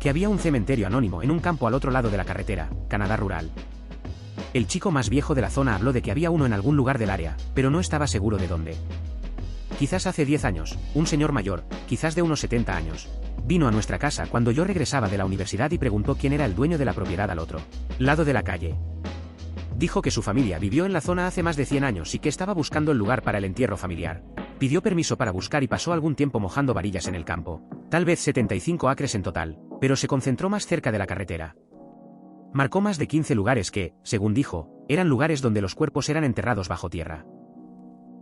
Que había un cementerio anónimo en un campo al otro lado de la carretera, Canadá rural. El chico más viejo de la zona habló de que había uno en algún lugar del área, pero no estaba seguro de dónde. Quizás hace 10 años, un señor mayor, quizás de unos 70 años, vino a nuestra casa cuando yo regresaba de la universidad y preguntó quién era el dueño de la propiedad al otro lado de la calle. Dijo que su familia vivió en la zona hace más de 100 años y que estaba buscando el lugar para el entierro familiar. Pidió permiso para buscar y pasó algún tiempo mojando varillas en el campo, tal vez 75 acres en total, pero se concentró más cerca de la carretera. Marcó más de 15 lugares que, según dijo, eran lugares donde los cuerpos eran enterrados bajo tierra.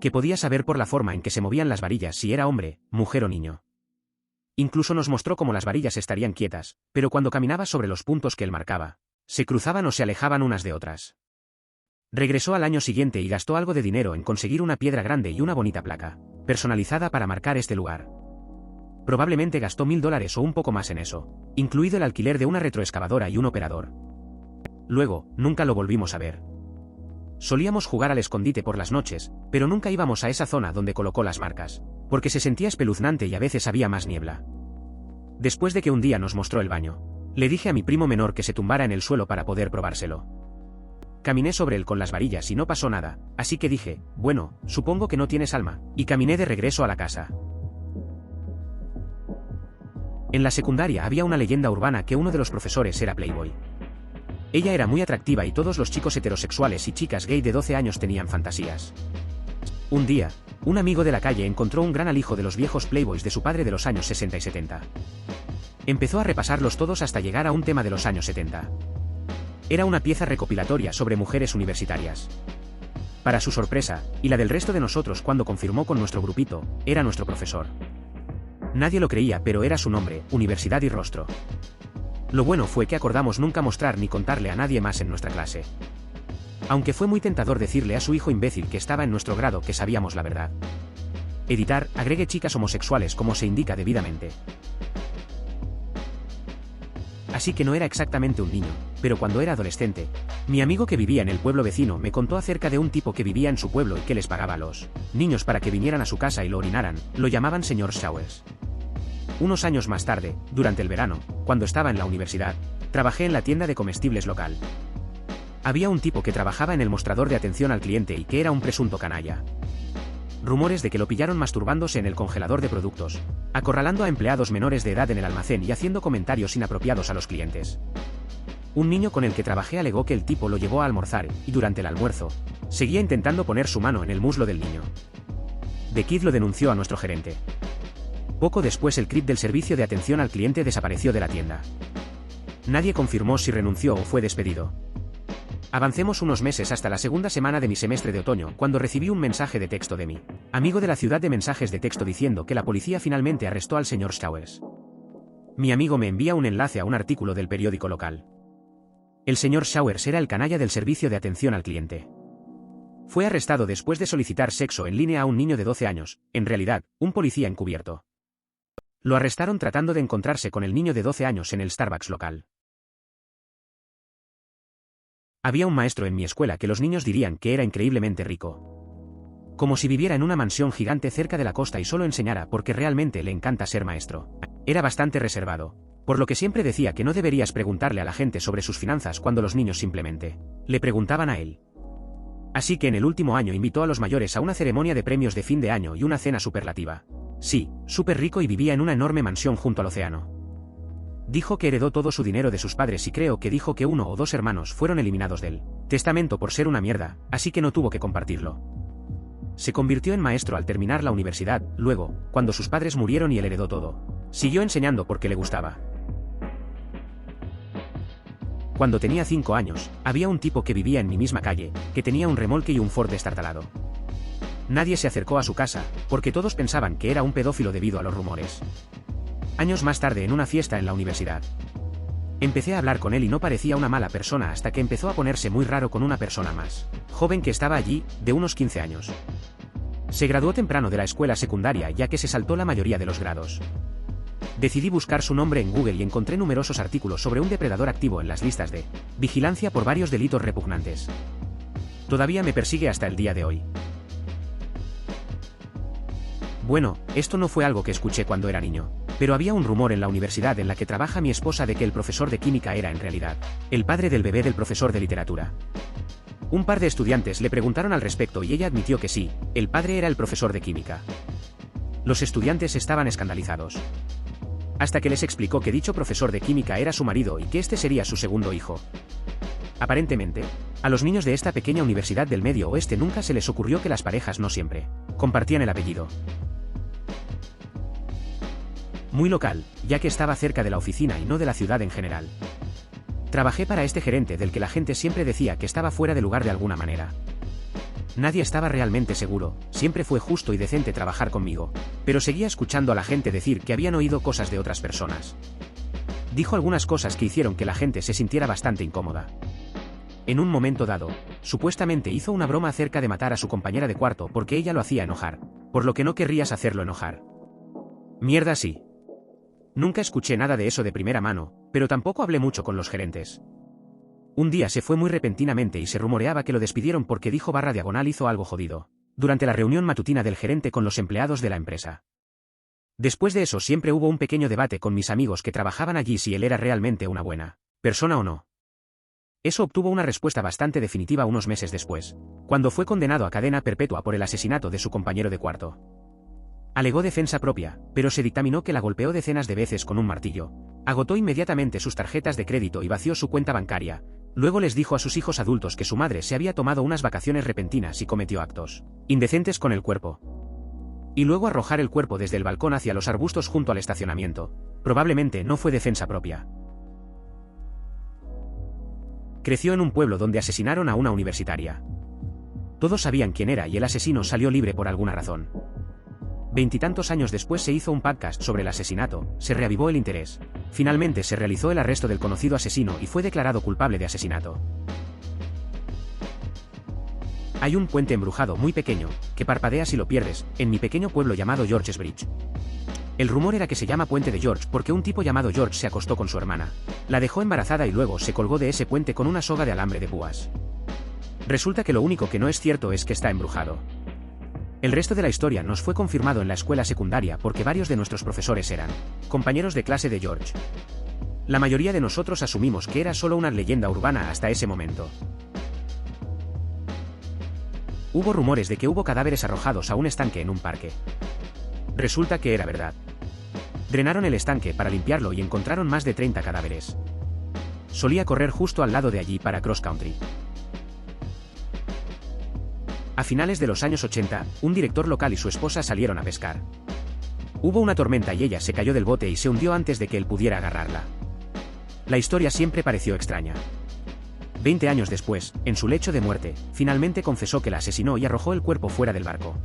Que podía saber por la forma en que se movían las varillas si era hombre, mujer o niño. Incluso nos mostró cómo las varillas estarían quietas, pero cuando caminaba sobre los puntos que él marcaba, se cruzaban o se alejaban unas de otras. Regresó al año siguiente y gastó algo de dinero en conseguir una piedra grande y una bonita placa, personalizada para marcar este lugar. Probablemente gastó $1000 o un poco más en eso, incluido el alquiler de una retroexcavadora y un operador. Luego, nunca lo volvimos a ver. Solíamos jugar al escondite por las noches, pero nunca íbamos a esa zona donde colocó las marcas, porque se sentía espeluznante y a veces había más niebla. Después de que un día nos mostró el baño, le dije a mi primo menor que se tumbara en el suelo para poder probárselo. Caminé sobre él con las varillas y no pasó nada, así que dije, bueno, supongo que no tienes alma, y caminé de regreso a la casa. En la secundaria había una leyenda urbana que uno de los profesores era playboy. Ella era muy atractiva y todos los chicos heterosexuales y chicas gay de 12 años tenían fantasías. Un día, un amigo de la calle encontró un gran alijo de los viejos playboys de su padre de los años 60 y 70. Empezó a repasarlos todos hasta llegar a un tema de los años 70. Era una pieza recopilatoria sobre mujeres universitarias. Para su sorpresa, y la del resto de nosotros cuando confirmó con nuestro grupito, era nuestro profesor. Nadie lo creía, pero era su nombre, universidad y rostro. Lo bueno fue que acordamos nunca mostrar ni contarle a nadie más en nuestra clase. Aunque fue muy tentador decirle a su hijo imbécil que estaba en nuestro grado que sabíamos la verdad. Editar, agregue chicas homosexuales como se indica debidamente. Así que no era exactamente un niño, pero cuando era adolescente, mi amigo que vivía en el pueblo vecino me contó acerca de un tipo que vivía en su pueblo y que les pagaba a los niños para que vinieran a su casa y lo orinaran, lo llamaban señor Showers. Unos años más tarde, durante el verano, cuando estaba en la universidad, trabajé en la tienda de comestibles local. Había un tipo que trabajaba en el mostrador de atención al cliente y que era un presunto canalla. Rumores de que lo pillaron masturbándose en el congelador de productos, acorralando a empleados menores de edad en el almacén y haciendo comentarios inapropiados a los clientes. Un niño con el que trabajé alegó que el tipo lo llevó a almorzar y durante el almuerzo, seguía intentando poner su mano en el muslo del niño. The Kid lo denunció a nuestro gerente. Poco después el CRIP del servicio de atención al cliente desapareció de la tienda. Nadie confirmó si renunció o fue despedido. Avancemos unos meses hasta la segunda semana de mi semestre de otoño, cuando recibí un mensaje de texto de mi amigo de la ciudad de mensajes de texto diciendo que la policía finalmente arrestó al señor Showers. Mi amigo me envía un enlace a un artículo del periódico local. El señor Showers era el canalla del servicio de atención al cliente. Fue arrestado después de solicitar sexo en línea a un niño de 12 años, en realidad, un policía encubierto. Lo arrestaron tratando de encontrarse con el niño de 12 años en el Starbucks local. Había un maestro en mi escuela que los niños dirían que era increíblemente rico. Como si viviera en una mansión gigante cerca de la costa y solo enseñara porque realmente le encanta ser maestro. Era bastante reservado, por lo que siempre decía que no deberías preguntarle a la gente sobre sus finanzas cuando los niños simplemente le preguntaban a él. Así que en el último año invitó a los mayores a una ceremonia de premios de fin de año y una cena superlativa. Sí, súper rico y vivía en una enorme mansión junto al océano. Dijo que heredó todo su dinero de sus padres y creo que dijo que 1 o 2 hermanos fueron eliminados del testamento por ser una mierda, así que no tuvo que compartirlo. Se convirtió en maestro al terminar la universidad, luego, cuando sus padres murieron y él heredó todo. Siguió enseñando porque le gustaba. Cuando tenía 5 años, había un tipo que vivía en mi misma calle, que tenía un remolque y un Ford destartalado. Nadie se acercó a su casa, porque todos pensaban que era un pedófilo debido a los rumores. Años más tarde en una fiesta en la universidad. Empecé a hablar con él y no parecía una mala persona hasta que empezó a ponerse muy raro con una persona más joven que estaba allí, de unos 15 años. Se graduó temprano de la escuela secundaria ya que se saltó la mayoría de los grados. Decidí buscar su nombre en Google y encontré numerosos artículos sobre un depredador activo en las listas de vigilancia por varios delitos repugnantes. Todavía me persigue hasta el día de hoy. Bueno, esto no fue algo que escuché cuando era niño, pero había un rumor en la universidad en la que trabaja mi esposa de que el profesor de química era en realidad el padre del bebé del profesor de literatura. Un par de estudiantes le preguntaron al respecto y ella admitió que sí, el padre era el profesor de química. Los estudiantes estaban escandalizados. Hasta que les explicó que dicho profesor de química era su marido y que este sería su segundo hijo. Aparentemente, A los niños de esta pequeña universidad del Medio Oeste nunca se les ocurrió que las parejas no siempre compartían el apellido. Muy local, ya que estaba cerca de la oficina y no de la ciudad en general. Trabajé para este gerente del que la gente siempre decía que estaba fuera de lugar de alguna manera. Nadie estaba realmente seguro, siempre fue justo y decente trabajar conmigo, pero seguía escuchando a la gente decir que habían oído cosas de otras personas. Dijo algunas cosas que hicieron que la gente se sintiera bastante incómoda. En un momento dado, supuestamente hizo una broma acerca de matar a su compañera de cuarto porque ella lo hacía enojar, por lo que no querrías hacerlo enojar. Mierda sí. Nunca escuché nada de eso de primera mano, pero tampoco hablé mucho con los gerentes. Un día se fue muy repentinamente y se rumoreaba que lo despidieron porque dijo // hizo algo jodido, durante la reunión matutina del gerente con los empleados de la empresa. Después de eso siempre hubo un pequeño debate con mis amigos que trabajaban allí si él era realmente una buena persona o no. Eso obtuvo una respuesta bastante definitiva unos meses después, cuando fue condenado a cadena perpetua por el asesinato de su compañero de cuarto. Alegó defensa propia, pero se dictaminó que la golpeó decenas de veces con un martillo, agotó inmediatamente sus tarjetas de crédito y vació su cuenta bancaria. Luego les dijo a sus hijos adultos que su madre se había tomado unas vacaciones repentinas y cometió actos indecentes con el cuerpo. Y luego arrojar el cuerpo desde el balcón hacia los arbustos junto al estacionamiento. Probablemente no fue defensa propia. Creció en un pueblo donde asesinaron a una universitaria. Todos sabían quién era y el asesino salió libre por alguna razón. Veintitantos años después se hizo un podcast sobre el asesinato, se reavivó el interés. Finalmente se realizó el arresto del conocido asesino y fue declarado culpable de asesinato. Hay un puente embrujado muy pequeño, que parpadea si lo pierdes, en mi pequeño pueblo llamado George's Bridge. El rumor era que se llama Puente de George porque un tipo llamado George se acostó con su hermana. La dejó embarazada y luego se colgó de ese puente con una soga de alambre de púas. Resulta que lo único que no es cierto es que está embrujado. El resto de la historia nos fue confirmado en la escuela secundaria porque varios de nuestros profesores eran compañeros de clase de George. La mayoría de nosotros asumimos que era solo una leyenda urbana hasta ese momento. Hubo rumores de que hubo cadáveres arrojados a un estanque en un parque. Resulta que era verdad. Drenaron el estanque para limpiarlo y encontraron más de 30 cadáveres. Solía correr justo al lado de allí para cross country. A finales de los años 80, un director local y su esposa salieron a pescar. Hubo una tormenta y ella se cayó del bote y se hundió antes de que él pudiera agarrarla. La historia siempre pareció extraña. 20 años después, en su lecho de muerte, finalmente confesó que la asesinó y arrojó el cuerpo fuera del barco.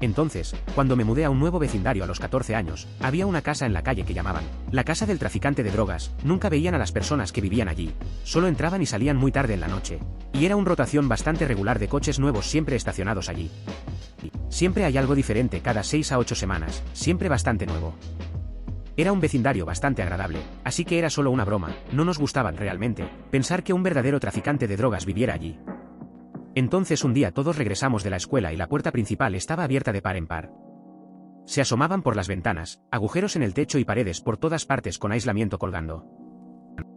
Entonces, cuando me mudé a un nuevo vecindario a los 14 años, había una casa en la calle que llamaban la casa del traficante de drogas. Nunca veían a las personas que vivían allí, solo entraban y salían muy tarde en la noche, y era una rotación bastante regular de coches nuevos siempre estacionados allí. Siempre hay algo diferente cada 6 a 8 semanas, siempre bastante nuevo. Era un vecindario bastante agradable, así que era solo una broma, no nos gustaba realmente pensar que un verdadero traficante de drogas viviera allí. Entonces un día todos regresamos de la escuela y la puerta principal estaba abierta de par en par. Se asomaban por las ventanas, agujeros en el techo y paredes por todas partes con aislamiento colgando.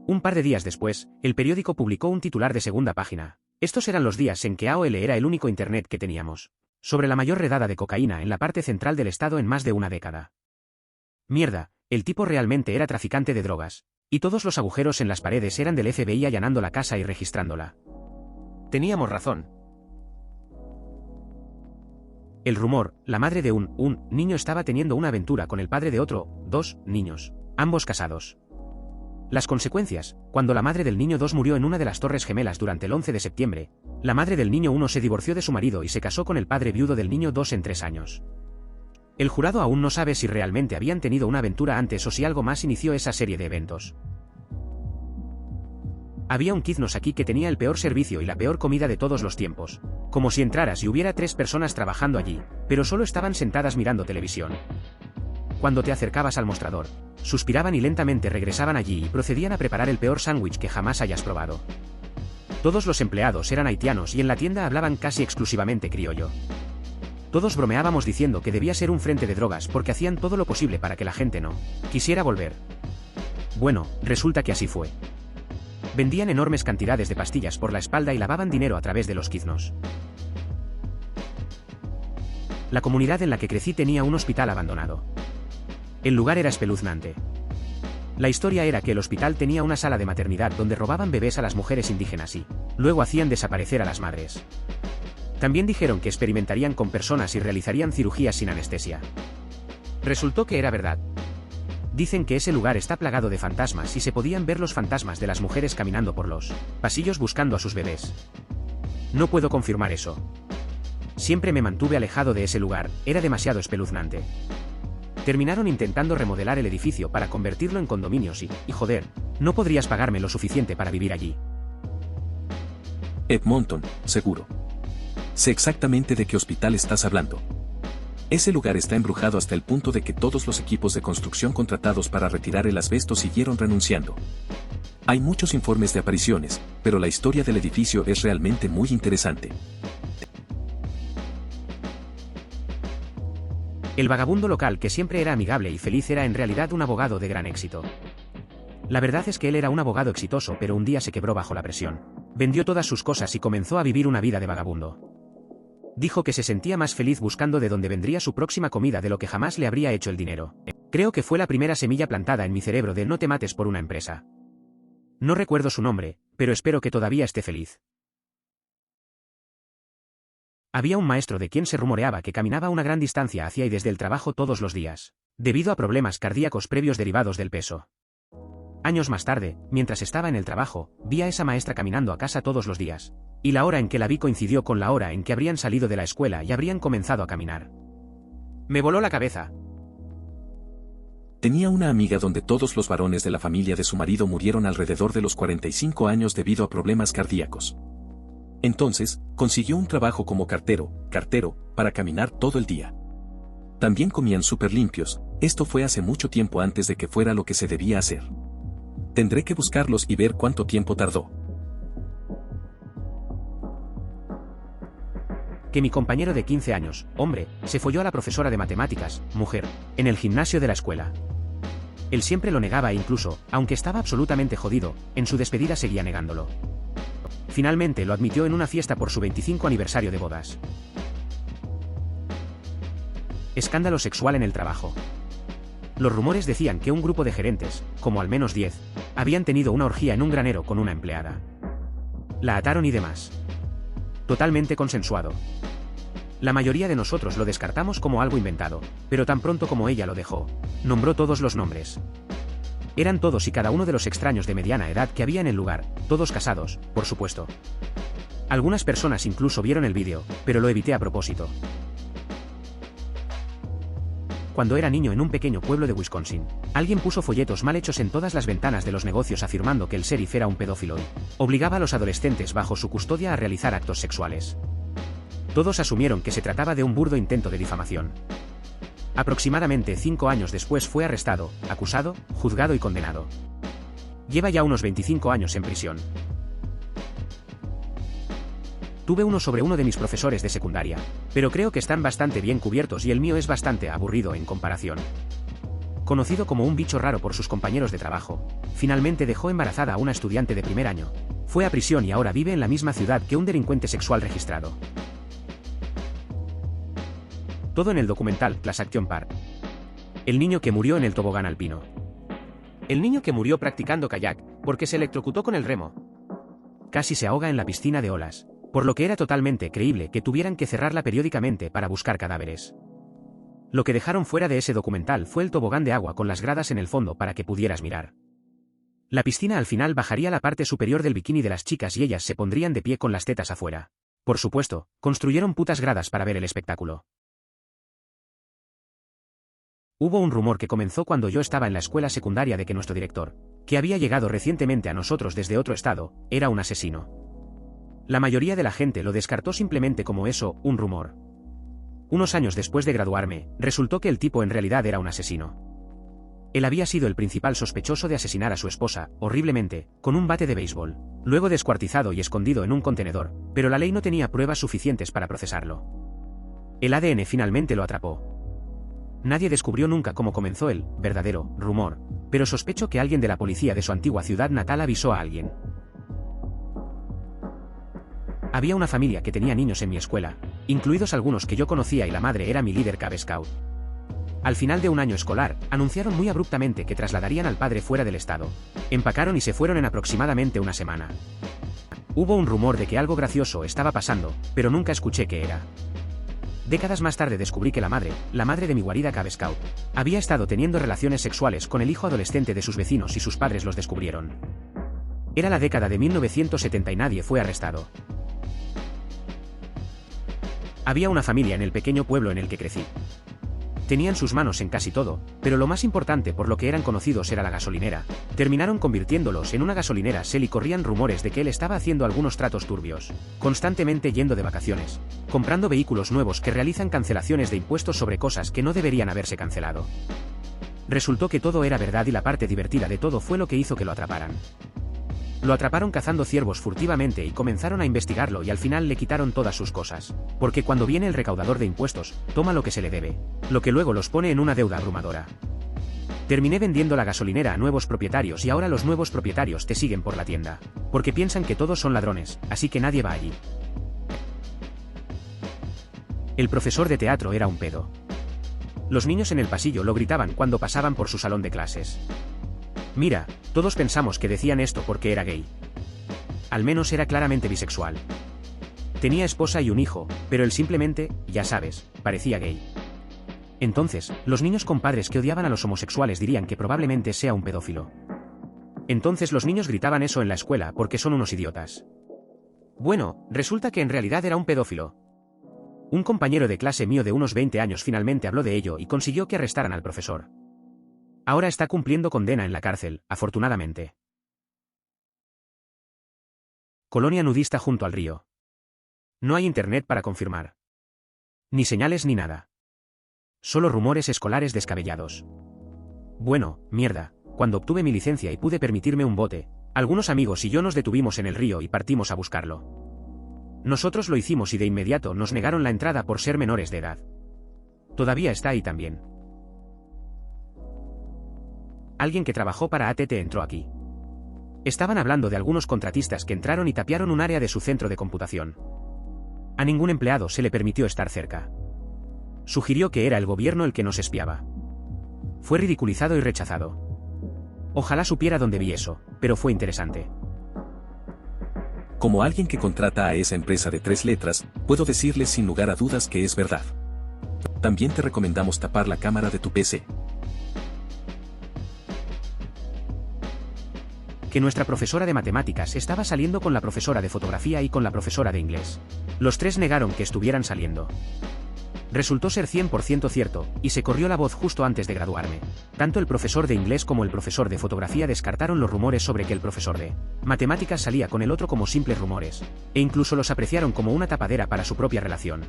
Un par de días después, el periódico publicó un titular de segunda página. Estos eran los días en que AOL era el único internet que teníamos. Sobre la mayor redada de cocaína en la parte central del estado en más de una década. Mierda, el tipo realmente era traficante de drogas. Y todos los agujeros en las paredes eran del FBI allanando la casa y registrándola. Teníamos razón. El rumor, la madre de un niño estaba teniendo una aventura con el padre de otro, 2 niños, ambos casados. Las consecuencias, cuando la madre del niño 2 murió en una de las Torres Gemelas durante el 11 de septiembre, la madre del niño 1 se divorció de su marido y se casó con el padre viudo del niño 2 en 3 años. El jurado aún no sabe si realmente habían tenido una aventura antes o si algo más inició esa serie de eventos. Había un Quiznos aquí que tenía el peor servicio y la peor comida de todos los tiempos. Como si entraras y hubiera 3 personas trabajando allí, pero solo estaban sentadas mirando televisión. Cuando te acercabas al mostrador, suspiraban y lentamente regresaban allí y procedían a preparar el peor sándwich que jamás hayas probado. Todos los empleados eran haitianos y en la tienda hablaban casi exclusivamente criollo. Todos bromeábamos diciendo que debía ser un frente de drogas porque hacían todo lo posible para que la gente no quisiera volver. Bueno, resulta que así fue. Vendían enormes cantidades de pastillas por la espalda y lavaban dinero a través de los Quiznos. La comunidad en la que crecí tenía un hospital abandonado. El lugar era espeluznante. La historia era que el hospital tenía una sala de maternidad donde robaban bebés a las mujeres indígenas y luego hacían desaparecer a las madres. También dijeron que experimentarían con personas y realizarían cirugías sin anestesia. Resultó que era verdad. Dicen que ese lugar está plagado de fantasmas y se podían ver los fantasmas de las mujeres caminando por los pasillos buscando a sus bebés. No puedo confirmar eso. Siempre me mantuve alejado de ese lugar, era demasiado espeluznante. Terminaron intentando remodelar el edificio para convertirlo en condominios y joder, no podrías pagarme lo suficiente para vivir allí. Edmonton, seguro. Sé exactamente de qué hospital estás hablando. Ese lugar está embrujado hasta el punto de que todos los equipos de construcción contratados para retirar el asbesto siguieron renunciando. Hay muchos informes de apariciones, pero la historia del edificio es realmente muy interesante. El vagabundo local que siempre era amigable y feliz era en realidad un abogado de gran éxito. La verdad es que él era un abogado exitoso, pero un día se quebró bajo la presión. Vendió todas sus cosas y comenzó a vivir una vida de vagabundo. Dijo que se sentía más feliz buscando de dónde vendría su próxima comida de lo que jamás le habría hecho el dinero. Creo que fue la primera semilla plantada en mi cerebro de no te mates por una empresa. No recuerdo su nombre, pero espero que todavía esté feliz. Había un maestro de quien se rumoreaba que caminaba una gran distancia hacia y desde el trabajo todos los días, debido a problemas cardíacos previos derivados del peso. Años más tarde, mientras estaba en el trabajo, vi a esa maestra caminando a casa todos los días, y la hora en que la vi coincidió con la hora en que habrían salido de la escuela y habrían comenzado a caminar. Me voló la cabeza. Tenía una amiga donde todos los varones de la familia de su marido murieron alrededor de los 45 años debido a problemas cardíacos. Entonces, consiguió un trabajo como cartero, para caminar todo el día. También comían súper limpios, esto fue hace mucho tiempo antes de que fuera lo que se debía hacer. Tendré que buscarlos y ver cuánto tiempo tardó. Que mi compañero de 15 años, hombre, se folló a la profesora de matemáticas, mujer, en el gimnasio de la escuela. Él siempre lo negaba e incluso, aunque estaba absolutamente jodido, en su despedida seguía negándolo. Finalmente lo admitió en una fiesta por su 25 aniversario de bodas. Escándalo sexual en el trabajo. Los rumores decían que un grupo de gerentes, como al menos 10, habían tenido una orgía en un granero con una empleada. La ataron y demás. Totalmente consensuado. La mayoría de nosotros lo descartamos como algo inventado, pero tan pronto como ella lo dejó, nombró todos los nombres. Eran todos y cada uno de los extraños de mediana edad que había en el lugar, todos casados, por supuesto. Algunas personas incluso vieron el vídeo, pero lo evité a propósito. Cuando era niño en un pequeño pueblo de Wisconsin, alguien puso folletos mal hechos en todas las ventanas de los negocios afirmando que el sheriff era un pedófilo y obligaba a los adolescentes bajo su custodia a realizar actos sexuales. Todos asumieron que se trataba de un burdo intento de difamación. Aproximadamente 5 años después fue arrestado, acusado, juzgado y condenado. Lleva ya unos 25 años en prisión. Tuve uno sobre uno de mis profesores de secundaria, pero creo que están bastante bien cubiertos y el mío es bastante aburrido en comparación. Conocido como un bicho raro por sus compañeros de trabajo, finalmente dejó embarazada a una estudiante de primer año, fue a prisión y ahora vive en la misma ciudad que un delincuente sexual registrado. Todo en el documental Class Action Park. El niño que murió en el tobogán alpino. El niño que murió practicando kayak, porque se electrocutó con el remo. Casi se ahoga en la piscina de olas, por lo que era totalmente creíble que tuvieran que cerrarla periódicamente para buscar cadáveres. Lo que dejaron fuera de ese documental fue el tobogán de agua con las gradas en el fondo para que pudieras mirar. La piscina al final bajaría la parte superior del bikini de las chicas y ellas se pondrían de pie con las tetas afuera. Por supuesto, construyeron putas gradas para ver el espectáculo. Hubo un rumor que comenzó cuando yo estaba en la escuela secundaria de que nuestro director, que había llegado recientemente a nosotros desde otro estado, era un asesino. La mayoría de la gente lo descartó simplemente como eso, un rumor. Unos años después de graduarme, resultó que el tipo en realidad era un asesino. Él había sido el principal sospechoso de asesinar a su esposa, horriblemente, con un bate de béisbol, luego descuartizado y escondido en un contenedor, pero la ley no tenía pruebas suficientes para procesarlo. El ADN finalmente lo atrapó. Nadie descubrió nunca cómo comenzó el verdadero rumor, pero sospecho que alguien de la policía de su antigua ciudad natal avisó a alguien. Había una familia que tenía niños en mi escuela, incluidos algunos que yo conocía y la madre era mi líder Cub Scout. Al final de un año escolar, anunciaron muy abruptamente que trasladarían al padre fuera del estado. Empacaron y se fueron en aproximadamente una semana. Hubo un rumor de que algo gracioso estaba pasando, pero nunca escuché qué era. Décadas más tarde descubrí que la madre de mi guarida Cub Scout, había estado teniendo relaciones sexuales con el hijo adolescente de sus vecinos y sus padres los descubrieron. Era la década de 1970 y nadie fue arrestado. Había una familia en el pequeño pueblo en el que crecí. Tenían sus manos en casi todo, pero lo más importante por lo que eran conocidos era la gasolinera. Terminaron convirtiéndolos en una gasolinera Shell y corrían rumores de que él estaba haciendo algunos tratos turbios, constantemente yendo de vacaciones, comprando vehículos nuevos que realizan cancelaciones de impuestos sobre cosas que no deberían haberse cancelado. Resultó que todo era verdad y la parte divertida de todo fue lo que hizo que lo atraparan. Lo atraparon cazando ciervos furtivamente y comenzaron a investigarlo y al final le quitaron todas sus cosas. Porque cuando viene el recaudador de impuestos, toma lo que se le debe, lo que luego los pone en una deuda abrumadora. Terminé vendiendo la gasolinera a nuevos propietarios y ahora los nuevos propietarios te siguen por la tienda. Porque piensan que todos son ladrones, así que nadie va allí. El profesor de teatro era un pedo. Los niños en el pasillo lo gritaban cuando pasaban por su salón de clases. Mira, todos pensamos que decían esto porque era gay. Al menos era claramente bisexual. Tenía esposa y un hijo, pero él simplemente, ya sabes, parecía gay. Entonces, los niños con padres que odiaban a los homosexuales dirían que probablemente sea un pedófilo. Entonces los niños gritaban eso en la escuela porque son unos idiotas. Bueno, resulta que en realidad era un pedófilo. Un compañero de clase mío de unos 20 años finalmente habló de ello y consiguió que arrestaran al profesor. Ahora está cumpliendo condena en la cárcel, afortunadamente. Colonia nudista junto al río. No hay internet para confirmar. Ni señales ni nada. Solo rumores escolares descabellados. Bueno, mierda, cuando obtuve mi licencia y pude permitirme un bote, algunos amigos y yo nos detuvimos en el río y partimos a buscarlo. Nosotros lo hicimos y de inmediato nos negaron la entrada por ser menores de edad. Todavía está ahí también. Alguien que trabajó para AT&T entró aquí. Estaban hablando de algunos contratistas que entraron y tapiaron un área de su centro de computación. A ningún empleado se le permitió estar cerca. Sugirió que era el gobierno el que nos espiaba. Fue ridiculizado y rechazado. Ojalá supiera dónde vi eso, pero fue interesante. Como alguien que contrata a esa empresa de 3 letras, puedo decirles sin lugar a dudas que es verdad. También te recomendamos tapar la cámara de tu PC. Que nuestra profesora de matemáticas estaba saliendo con la profesora de fotografía y con la profesora de inglés. Los tres negaron que estuvieran saliendo. Resultó ser 100% cierto, y se corrió la voz justo antes de graduarme. Tanto el profesor de inglés como el profesor de fotografía descartaron los rumores sobre que el profesor de matemáticas salía con el otro como simples rumores, e incluso los apreciaron como una tapadera para su propia relación.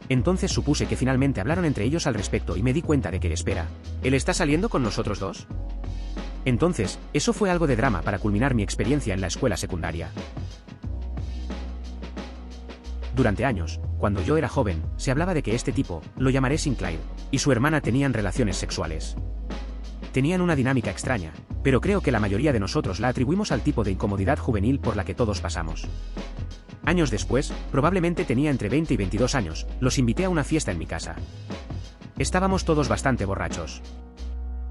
Entonces supuse que finalmente hablaron entre ellos al respecto y me di cuenta de que, espera, ¿él está saliendo con nosotros dos? Entonces, eso fue algo de drama para culminar mi experiencia en la escuela secundaria. Durante años, cuando yo era joven, se hablaba de que este tipo, lo llamaré Sinclair, y su hermana tenían relaciones sexuales. Tenían una dinámica extraña, pero creo que la mayoría de nosotros la atribuimos al tipo de incomodidad juvenil por la que todos pasamos. Años después, probablemente tenía entre 20 y 22 años, los invité a una fiesta en mi casa. Estábamos todos bastante borrachos.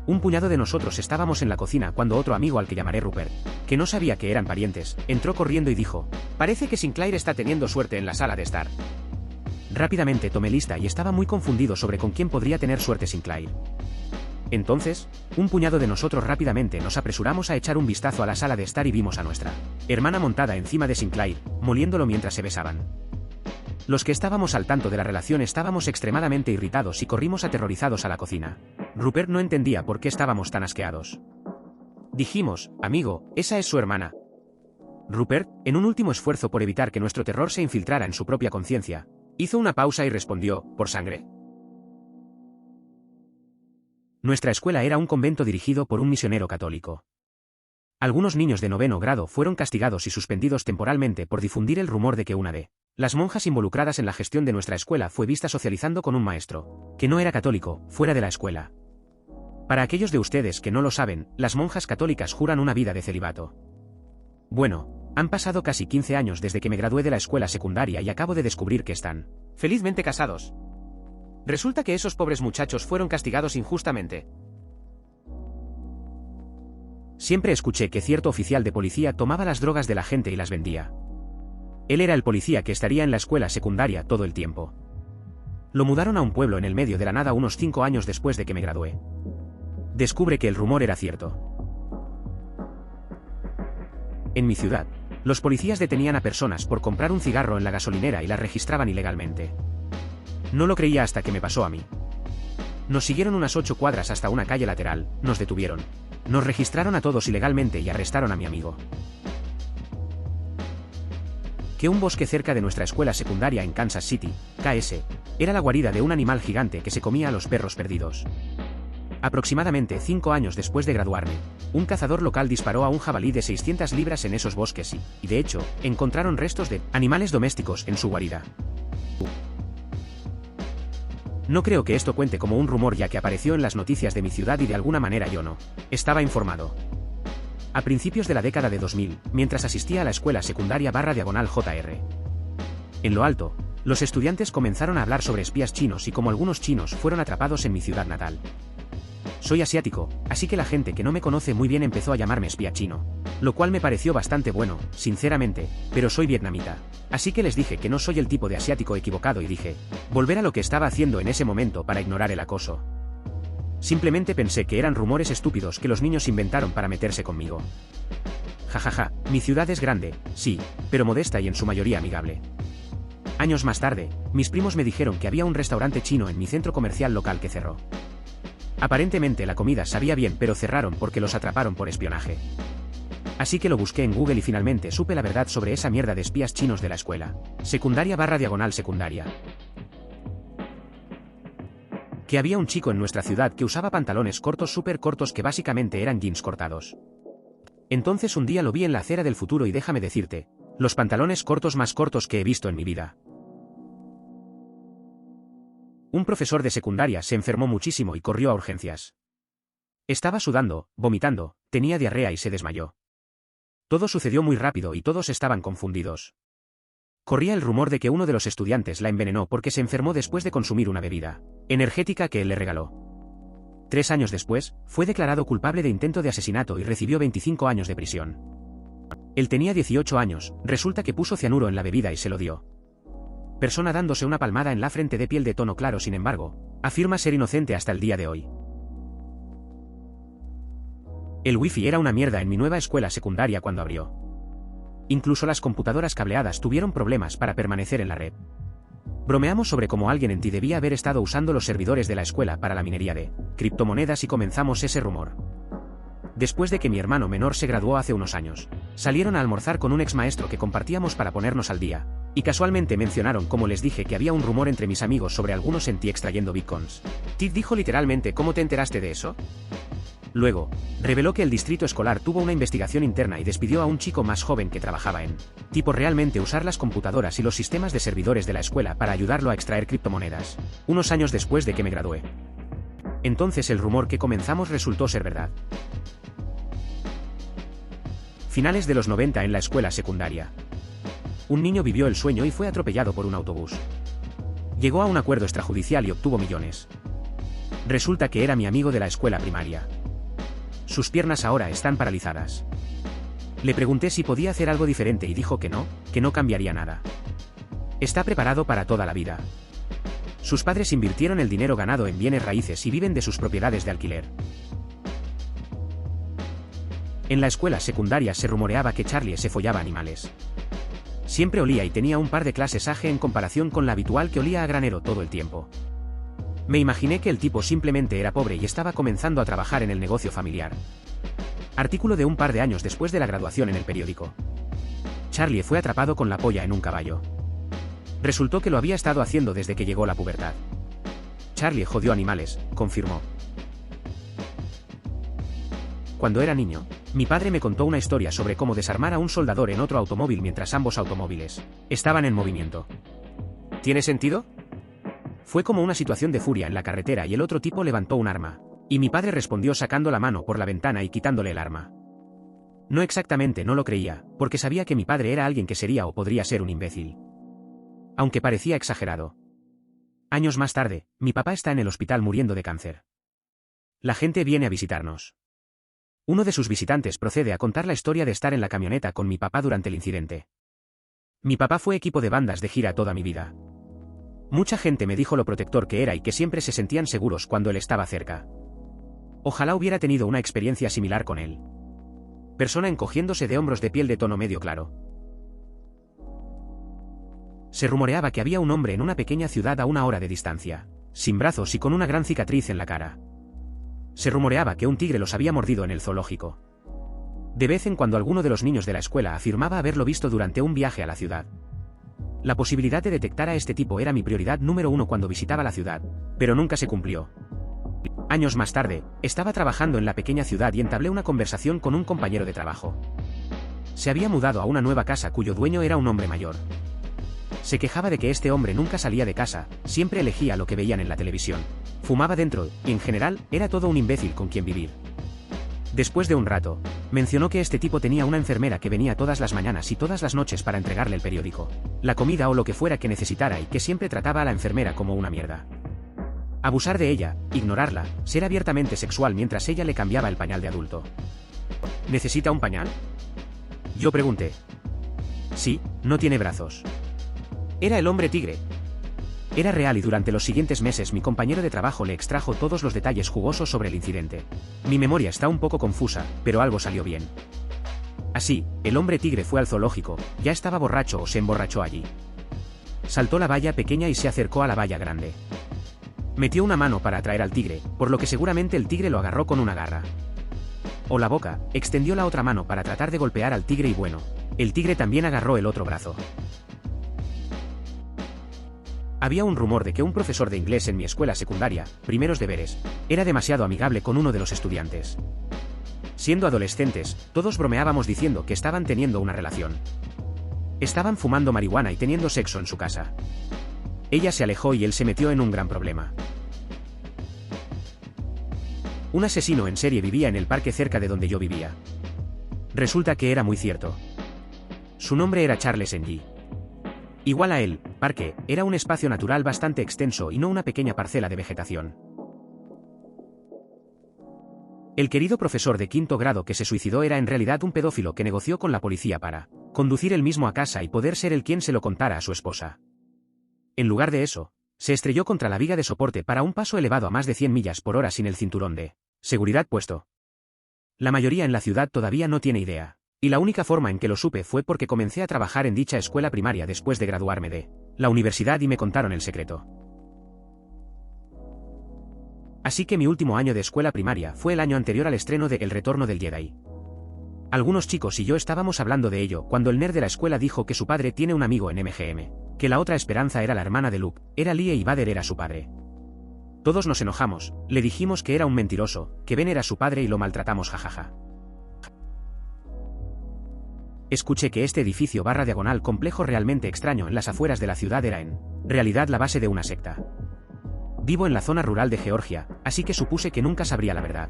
Un puñado de nosotros estábamos en la cocina cuando otro amigo al que llamaré Rupert, que no sabía que eran parientes, entró corriendo y dijo: «Parece que Sinclair está teniendo suerte en la sala de estar». Rápidamente tomé lista y estaba muy confundido sobre con quién podría tener suerte Sinclair. Entonces, un puñado de nosotros rápidamente nos apresuramos a echar un vistazo a la sala de estar y vimos a nuestra hermana montada encima de Sinclair, moliéndolo mientras se besaban. Los que estábamos al tanto de la relación estábamos extremadamente irritados y corrimos aterrorizados a la cocina. Rupert no entendía por qué estábamos tan asqueados. Dijimos: «Amigo, esa es su hermana». Rupert, en un último esfuerzo por evitar que nuestro terror se infiltrara en su propia conciencia, hizo una pausa y respondió: «Por sangre». Nuestra escuela era un convento dirigido por un misionero católico. Algunos niños de 9º grado fueron castigados y suspendidos temporalmente por difundir el rumor de que una de las monjas involucradas en la gestión de nuestra escuela fue vista socializando con un maestro, que no era católico, fuera de la escuela. Para aquellos de ustedes que no lo saben, las monjas católicas juran una vida de celibato. Bueno, han pasado casi 15 años desde que me gradué de la escuela secundaria y acabo de descubrir que están felizmente casados. Resulta que esos pobres muchachos fueron castigados injustamente. Siempre escuché que cierto oficial de policía tomaba las drogas de la gente y las vendía. Él era el policía que estaría en la escuela secundaria todo el tiempo. Lo mudaron a un pueblo en el medio de la nada unos 5 años después de que me gradué. Descubre que el rumor era cierto. En mi ciudad, los policías detenían a personas por comprar un cigarro en la gasolinera y las registraban ilegalmente. No lo creía hasta que me pasó a mí. Nos siguieron unas 8 cuadras hasta una calle lateral, nos detuvieron. Nos registraron a todos ilegalmente y arrestaron a mi amigo. Que un bosque cerca de nuestra escuela secundaria en Kansas City, KS, era la guarida de un animal gigante que se comía a los perros perdidos. Aproximadamente 5 años después de graduarme, un cazador local disparó a un jabalí de 600 libras en esos bosques y, de hecho, encontraron restos de animales domésticos en su guarida. No creo que esto cuente como un rumor ya que apareció en las noticias de mi ciudad y de alguna manera yo no estaba informado. A principios de la década de 2000, mientras asistía a la escuela secundaria /JR. En lo alto, los estudiantes comenzaron a hablar sobre espías chinos y cómo algunos chinos fueron atrapados en mi ciudad natal. Soy asiático, así que la gente que no me conoce muy bien empezó a llamarme espía chino, lo cual me pareció bastante bueno, sinceramente, pero soy vietnamita. Así que les dije que no soy el tipo de asiático equivocado y dije, volver a lo que estaba haciendo en ese momento para ignorar el acoso. Simplemente pensé que eran rumores estúpidos que los niños inventaron para meterse conmigo. Jajaja, mi ciudad es grande, sí, pero modesta y en su mayoría amigable. Años más tarde, mis primos me dijeron que había un restaurante chino en mi centro comercial local que cerró. Aparentemente la comida sabía bien pero cerraron porque los atraparon por espionaje. Así que lo busqué en Google y finalmente supe la verdad sobre esa mierda de espías chinos de la escuela secundaria. Que había un chico en nuestra ciudad que usaba pantalones cortos súper cortos que básicamente eran jeans cortados. Entonces un día lo vi en la acera del futuro y déjame decirte, los pantalones cortos más cortos que he visto en mi vida. Un profesor de secundaria se enfermó muchísimo y corrió a urgencias. Estaba sudando, vomitando, tenía diarrea y se desmayó. Todo sucedió muy rápido y todos estaban confundidos. Corría el rumor de que uno de los estudiantes la envenenó porque se enfermó después de consumir una bebida energética que él le regaló. 3 años después, fue declarado culpable de intento de asesinato y recibió 25 años de prisión. Él tenía 18 años, resulta que puso cianuro en la bebida y se lo dio. Persona dándose una palmada en la frente de piel de tono claro, sin embargo, afirma ser inocente hasta el día de hoy. El wifi era una mierda en mi nueva escuela secundaria cuando abrió. Incluso las computadoras cableadas tuvieron problemas para permanecer en la red. Bromeamos sobre cómo alguien en ti debía haber estado usando los servidores de la escuela para la minería de criptomonedas y comenzamos ese rumor. Después de que mi hermano menor se graduó hace unos años, salieron a almorzar con un ex maestro que compartíamos para ponernos al día, y casualmente mencionaron como les dije que había un rumor entre mis amigos sobre algunos en ti extrayendo bitcoins. Tid dijo literalmente ¿cómo te enteraste de eso? Luego, reveló que el distrito escolar tuvo una investigación interna y despidió a un chico más joven que trabajaba en tipo realmente usar las computadoras y los sistemas de servidores de la escuela para ayudarlo a extraer criptomonedas, unos años después de que me gradué. Entonces el rumor que comenzamos resultó ser verdad. Finales de los 90 en la escuela secundaria. Un niño vivió el sueño y fue atropellado por un autobús. Llegó a un acuerdo extrajudicial y obtuvo millones. Resulta que era mi amigo de la escuela primaria. Sus piernas ahora están paralizadas. Le pregunté si podía hacer algo diferente y dijo que no cambiaría nada. Está preparado para toda la vida. Sus padres invirtieron el dinero ganado en bienes raíces y viven de sus propiedades de alquiler. En la escuela secundaria se rumoreaba que Charlie se follaba animales. Siempre olía y tenía un par de clases AG en comparación con la habitual que olía a granero todo el tiempo. Me imaginé que el tipo simplemente era pobre y estaba comenzando a trabajar en el negocio familiar. Artículo de un par de años después de la graduación en el periódico. Charlie fue atrapado con la polla en un caballo. Resultó que lo había estado haciendo desde que llegó la pubertad. Charlie jodió animales, confirmó. Cuando era niño, mi padre me contó una historia sobre cómo desarmar a un soldador en otro automóvil mientras ambos automóviles estaban en movimiento. ¿Tiene sentido? Fue como una situación de furia en la carretera y el otro tipo levantó un arma, y mi padre respondió sacando la mano por la ventana y quitándole el arma. No exactamente no lo creía, porque sabía que mi padre era alguien que sería o podría ser un imbécil. Aunque parecía exagerado. Años más tarde, mi papá está en el hospital muriendo de cáncer. La gente viene a visitarnos. Uno de sus visitantes procede a contar la historia de estar en la camioneta con mi papá durante el incidente. Mi papá fue equipo de bandas de gira toda mi vida. Mucha gente me dijo lo protector que era y que siempre se sentían seguros cuando él estaba cerca. Ojalá hubiera tenido una experiencia similar con él. Persona encogiéndose de hombros de piel de tono medio claro. Se rumoreaba que había un hombre en una pequeña ciudad a 1 hora de distancia, sin brazos y con una gran cicatriz en la cara. Se rumoreaba que un tigre los había mordido en el zoológico. De vez en cuando alguno de los niños de la escuela afirmaba haberlo visto durante un viaje a la ciudad. La posibilidad de detectar a este tipo era mi prioridad número 1 cuando visitaba la ciudad, pero nunca se cumplió. Años más tarde, estaba trabajando en la pequeña ciudad y entablé una conversación con un compañero de trabajo. Se había mudado a una nueva casa cuyo dueño era un hombre mayor. Se quejaba de que este hombre nunca salía de casa, siempre elegía lo que veían en la televisión. Fumaba dentro, y en general, era todo un imbécil con quien vivir. Después de un rato, mencionó que este tipo tenía una enfermera que venía todas las mañanas y todas las noches para entregarle el periódico, la comida o lo que fuera que necesitara y que siempre trataba a la enfermera como una mierda. Abusar de ella, ignorarla, ser abiertamente sexual mientras ella le cambiaba el pañal de adulto. ¿Necesita un pañal?, yo pregunté. Sí, no tiene brazos. Era el hombre tigre. Era real y durante los siguientes meses mi compañero de trabajo le extrajo todos los detalles jugosos sobre el incidente. Mi memoria está un poco confusa, pero algo salió bien. Así, el hombre tigre fue al zoológico, ya estaba borracho o se emborrachó allí. Saltó la valla pequeña y se acercó a la valla grande. Metió una mano para atraer al tigre, por lo que seguramente el tigre lo agarró con una garra. O la boca, extendió la otra mano para tratar de golpear al tigre y bueno, el tigre también agarró el otro brazo. Había un rumor de que un profesor de inglés en mi escuela secundaria, primeros deberes, era demasiado amigable con uno de los estudiantes. Siendo adolescentes, todos bromeábamos diciendo que estaban teniendo una relación. Estaban fumando marihuana y teniendo sexo en su casa. Ella se alejó y él se metió en un gran problema. Un asesino en serie vivía en el parque cerca de donde yo vivía. Resulta que era muy cierto. Su nombre era Charles Ng. Igual a él, parque, era un espacio natural bastante extenso y no una pequeña parcela de vegetación. El querido profesor de 5º grado que se suicidó era en realidad un pedófilo que negoció con la policía para conducir él mismo a casa y poder ser él quien se lo contara a su esposa. En lugar de eso, se estrelló contra la viga de soporte para un paso elevado a más de 100 millas por hora sin el cinturón de seguridad puesto. La mayoría en la ciudad todavía no tiene idea. Y la única forma en que lo supe fue porque comencé a trabajar en dicha escuela primaria después de graduarme de la universidad y me contaron el secreto. Así que mi último año de escuela primaria fue el año anterior al estreno de El Retorno del Jedi. Algunos chicos y yo estábamos hablando de ello cuando el nerd de la escuela dijo que su padre tiene un amigo en MGM, que la otra esperanza era la hermana de Luke, era Lee y Vader era su padre. Todos nos enojamos, le dijimos que era un mentiroso, que Ben era su padre y lo maltratamos jajaja. Escuché que este edificio / diagonal complejo realmente extraño en las afueras de la ciudad era en realidad la base de una secta. Vivo en la zona rural de Georgia, así que supuse que nunca sabría la verdad.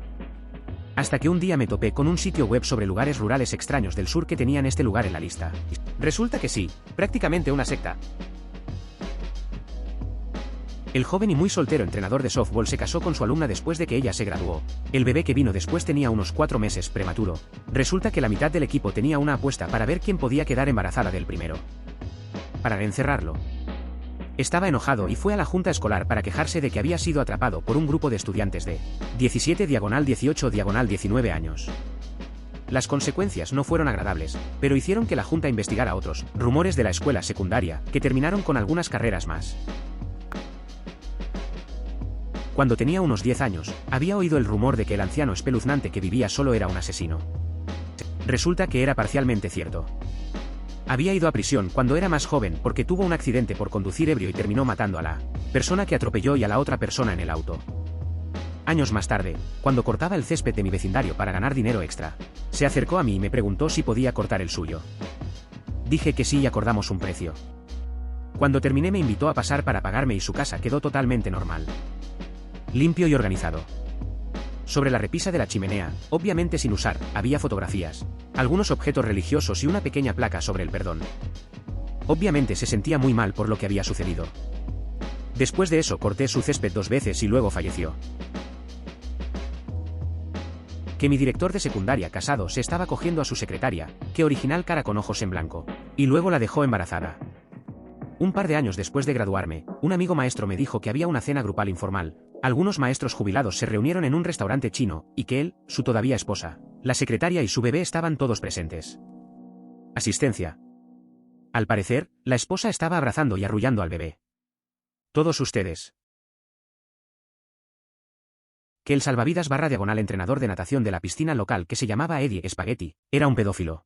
Hasta que un día me topé con un sitio web sobre lugares rurales extraños del sur que tenían este lugar en la lista. Resulta que sí, prácticamente una secta. El joven y muy soltero entrenador de softball se casó con su alumna después de que ella se graduó. El bebé que vino después tenía unos 4 meses prematuro. Resulta que la mitad del equipo tenía una apuesta para ver quién podía quedar embarazada del primero. Para encerrarlo. Estaba enojado y fue a la junta escolar para quejarse de que había sido atrapado por un grupo de estudiantes de 17/18/19 años. Las consecuencias no fueron agradables, pero hicieron que la junta investigara otros rumores de la escuela secundaria, que terminaron con algunas carreras más. Cuando tenía unos 10 años, había oído el rumor de que el anciano espeluznante que vivía solo era un asesino. Resulta que era parcialmente cierto. Había ido a prisión cuando era más joven porque tuvo un accidente por conducir ebrio y terminó matando a la persona que atropelló y a la otra persona en el auto. Años más tarde, cuando cortaba el césped de mi vecindario para ganar dinero extra, se acercó a mí y me preguntó si podía cortar el suyo. Dije que sí y acordamos un precio. Cuando terminé me invitó a pasar para pagarme y su casa quedó totalmente normal. Limpio y organizado. Sobre la repisa de la chimenea, obviamente sin usar, había fotografías, algunos objetos religiosos y una pequeña placa sobre el perdón. Obviamente se sentía muy mal por lo que había sucedido. Después de eso corté su césped 2 veces y luego falleció. Que mi director de secundaria casado se estaba cogiendo a su secretaria, que original cara con ojos en blanco, y luego la dejó embarazada. Un par de años después de graduarme, un amigo maestro me dijo que había una cena grupal informal, algunos maestros jubilados se reunieron en un restaurante chino, y que él, su todavía esposa, la secretaria y su bebé estaban todos presentes. Asistencia. Al parecer, la esposa estaba abrazando y arrullando al bebé. Todos ustedes. Que el salvavidas / entrenador de natación de la piscina local que se llamaba Eddie Spaghetti, era un pedófilo.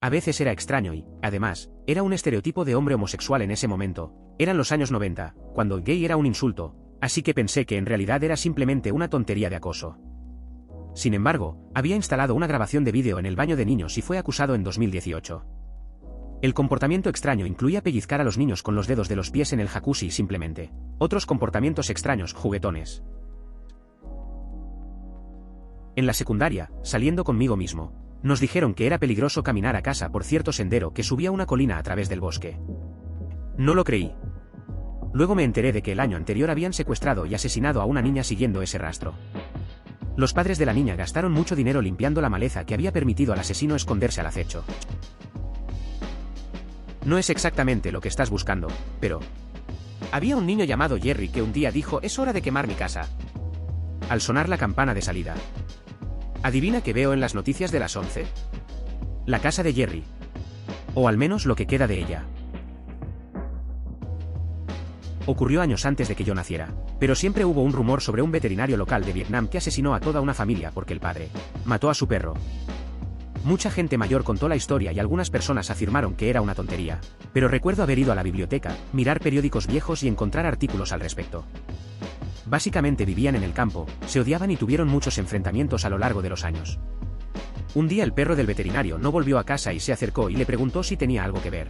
A veces era extraño y, además, era un estereotipo de hombre homosexual en ese momento. Eran los años 90, cuando gay era un insulto, así que pensé que en realidad era simplemente una tontería de acoso. Sin embargo, había instalado una grabación de vídeo en el baño de niños y fue acusado en 2018. El comportamiento extraño incluía pellizcar a los niños con los dedos de los pies en el jacuzzi simplemente. Otros comportamientos extraños, juguetones. En la secundaria, saliendo conmigo mismo, nos dijeron que era peligroso caminar a casa por cierto sendero que subía una colina a través del bosque. No lo creí. Luego me enteré de que el año anterior habían secuestrado y asesinado a una niña siguiendo ese rastro. Los padres de la niña gastaron mucho dinero limpiando la maleza que había permitido al asesino esconderse al acecho. No es exactamente lo que estás buscando, pero... Había un niño llamado Jerry que un día dijo: "Es hora de quemar mi casa". Al sonar la campana de salida. Adivina qué veo en las noticias de las 11. La casa de Jerry. O al menos lo que queda de ella. Ocurrió años antes de que yo naciera, pero siempre hubo un rumor sobre un veterinario local de Vietnam que asesinó a toda una familia porque el padre mató a su perro. Mucha gente mayor contó la historia y algunas personas afirmaron que era una tontería, pero recuerdo haber ido a la biblioteca, mirar periódicos viejos y encontrar artículos al respecto. Básicamente vivían en el campo, se odiaban y tuvieron muchos enfrentamientos a lo largo de los años. Un día el perro del veterinario no volvió a casa y se acercó y le preguntó si tenía algo que ver.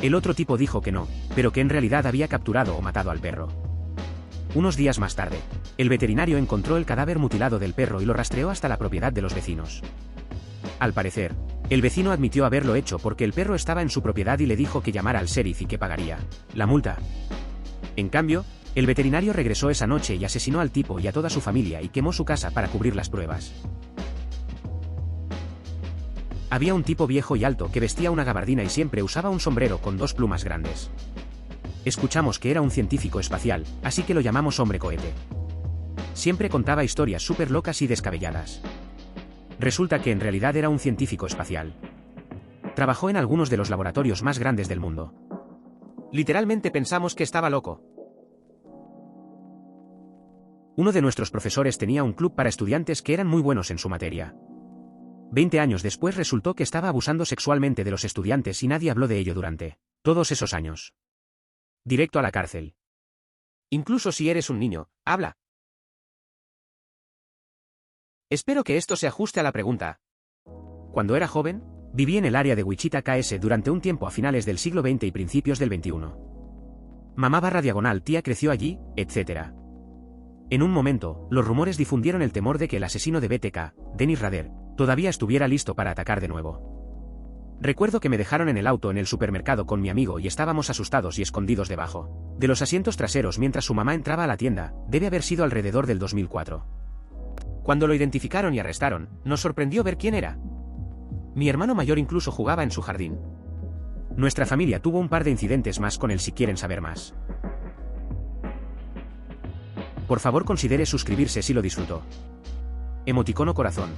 El otro tipo dijo que no, pero que en realidad había capturado o matado al perro. Unos días más tarde, el veterinario encontró el cadáver mutilado del perro y lo rastreó hasta la propiedad de los vecinos. Al parecer, el vecino admitió haberlo hecho porque el perro estaba en su propiedad y le dijo que llamara al sheriff y que pagaría la multa. En cambio, el veterinario regresó esa noche y asesinó al tipo y a toda su familia y quemó su casa para cubrir las pruebas. Había un tipo viejo y alto que vestía una gabardina y siempre usaba un sombrero con 2 plumas grandes. Escuchamos que era un científico espacial, así que lo llamamos hombre cohete. Siempre contaba historias súper locas y descabelladas. Resulta que en realidad era un científico espacial. Trabajó en algunos de los laboratorios más grandes del mundo. Literalmente pensamos que estaba loco. Uno de nuestros profesores tenía un club para estudiantes que eran muy buenos en su materia. 20 años después resultó que estaba abusando sexualmente de los estudiantes y nadie habló de ello durante todos esos años. Directo a la cárcel. Incluso si eres un niño, habla. Espero que esto se ajuste a la pregunta. Cuando era joven, viví en el área de Wichita KS durante un tiempo a finales del siglo XX y principios del XXI. Mamá / tía creció allí, etc. En un momento, los rumores difundieron el temor de que el asesino de BTK, Dennis Rader, todavía estuviera listo para atacar de nuevo. Recuerdo que me dejaron en el auto en el supermercado con mi amigo y estábamos asustados y escondidos debajo de los asientos traseros mientras su mamá entraba a la tienda. Debe haber sido alrededor del 2004. Cuando lo identificaron y arrestaron, nos sorprendió ver quién era. Mi hermano mayor incluso jugaba en su jardín. Nuestra familia tuvo un par de incidentes más con él si quieren saber más. Por favor considere suscribirse si lo disfrutó. Emoticono corazón.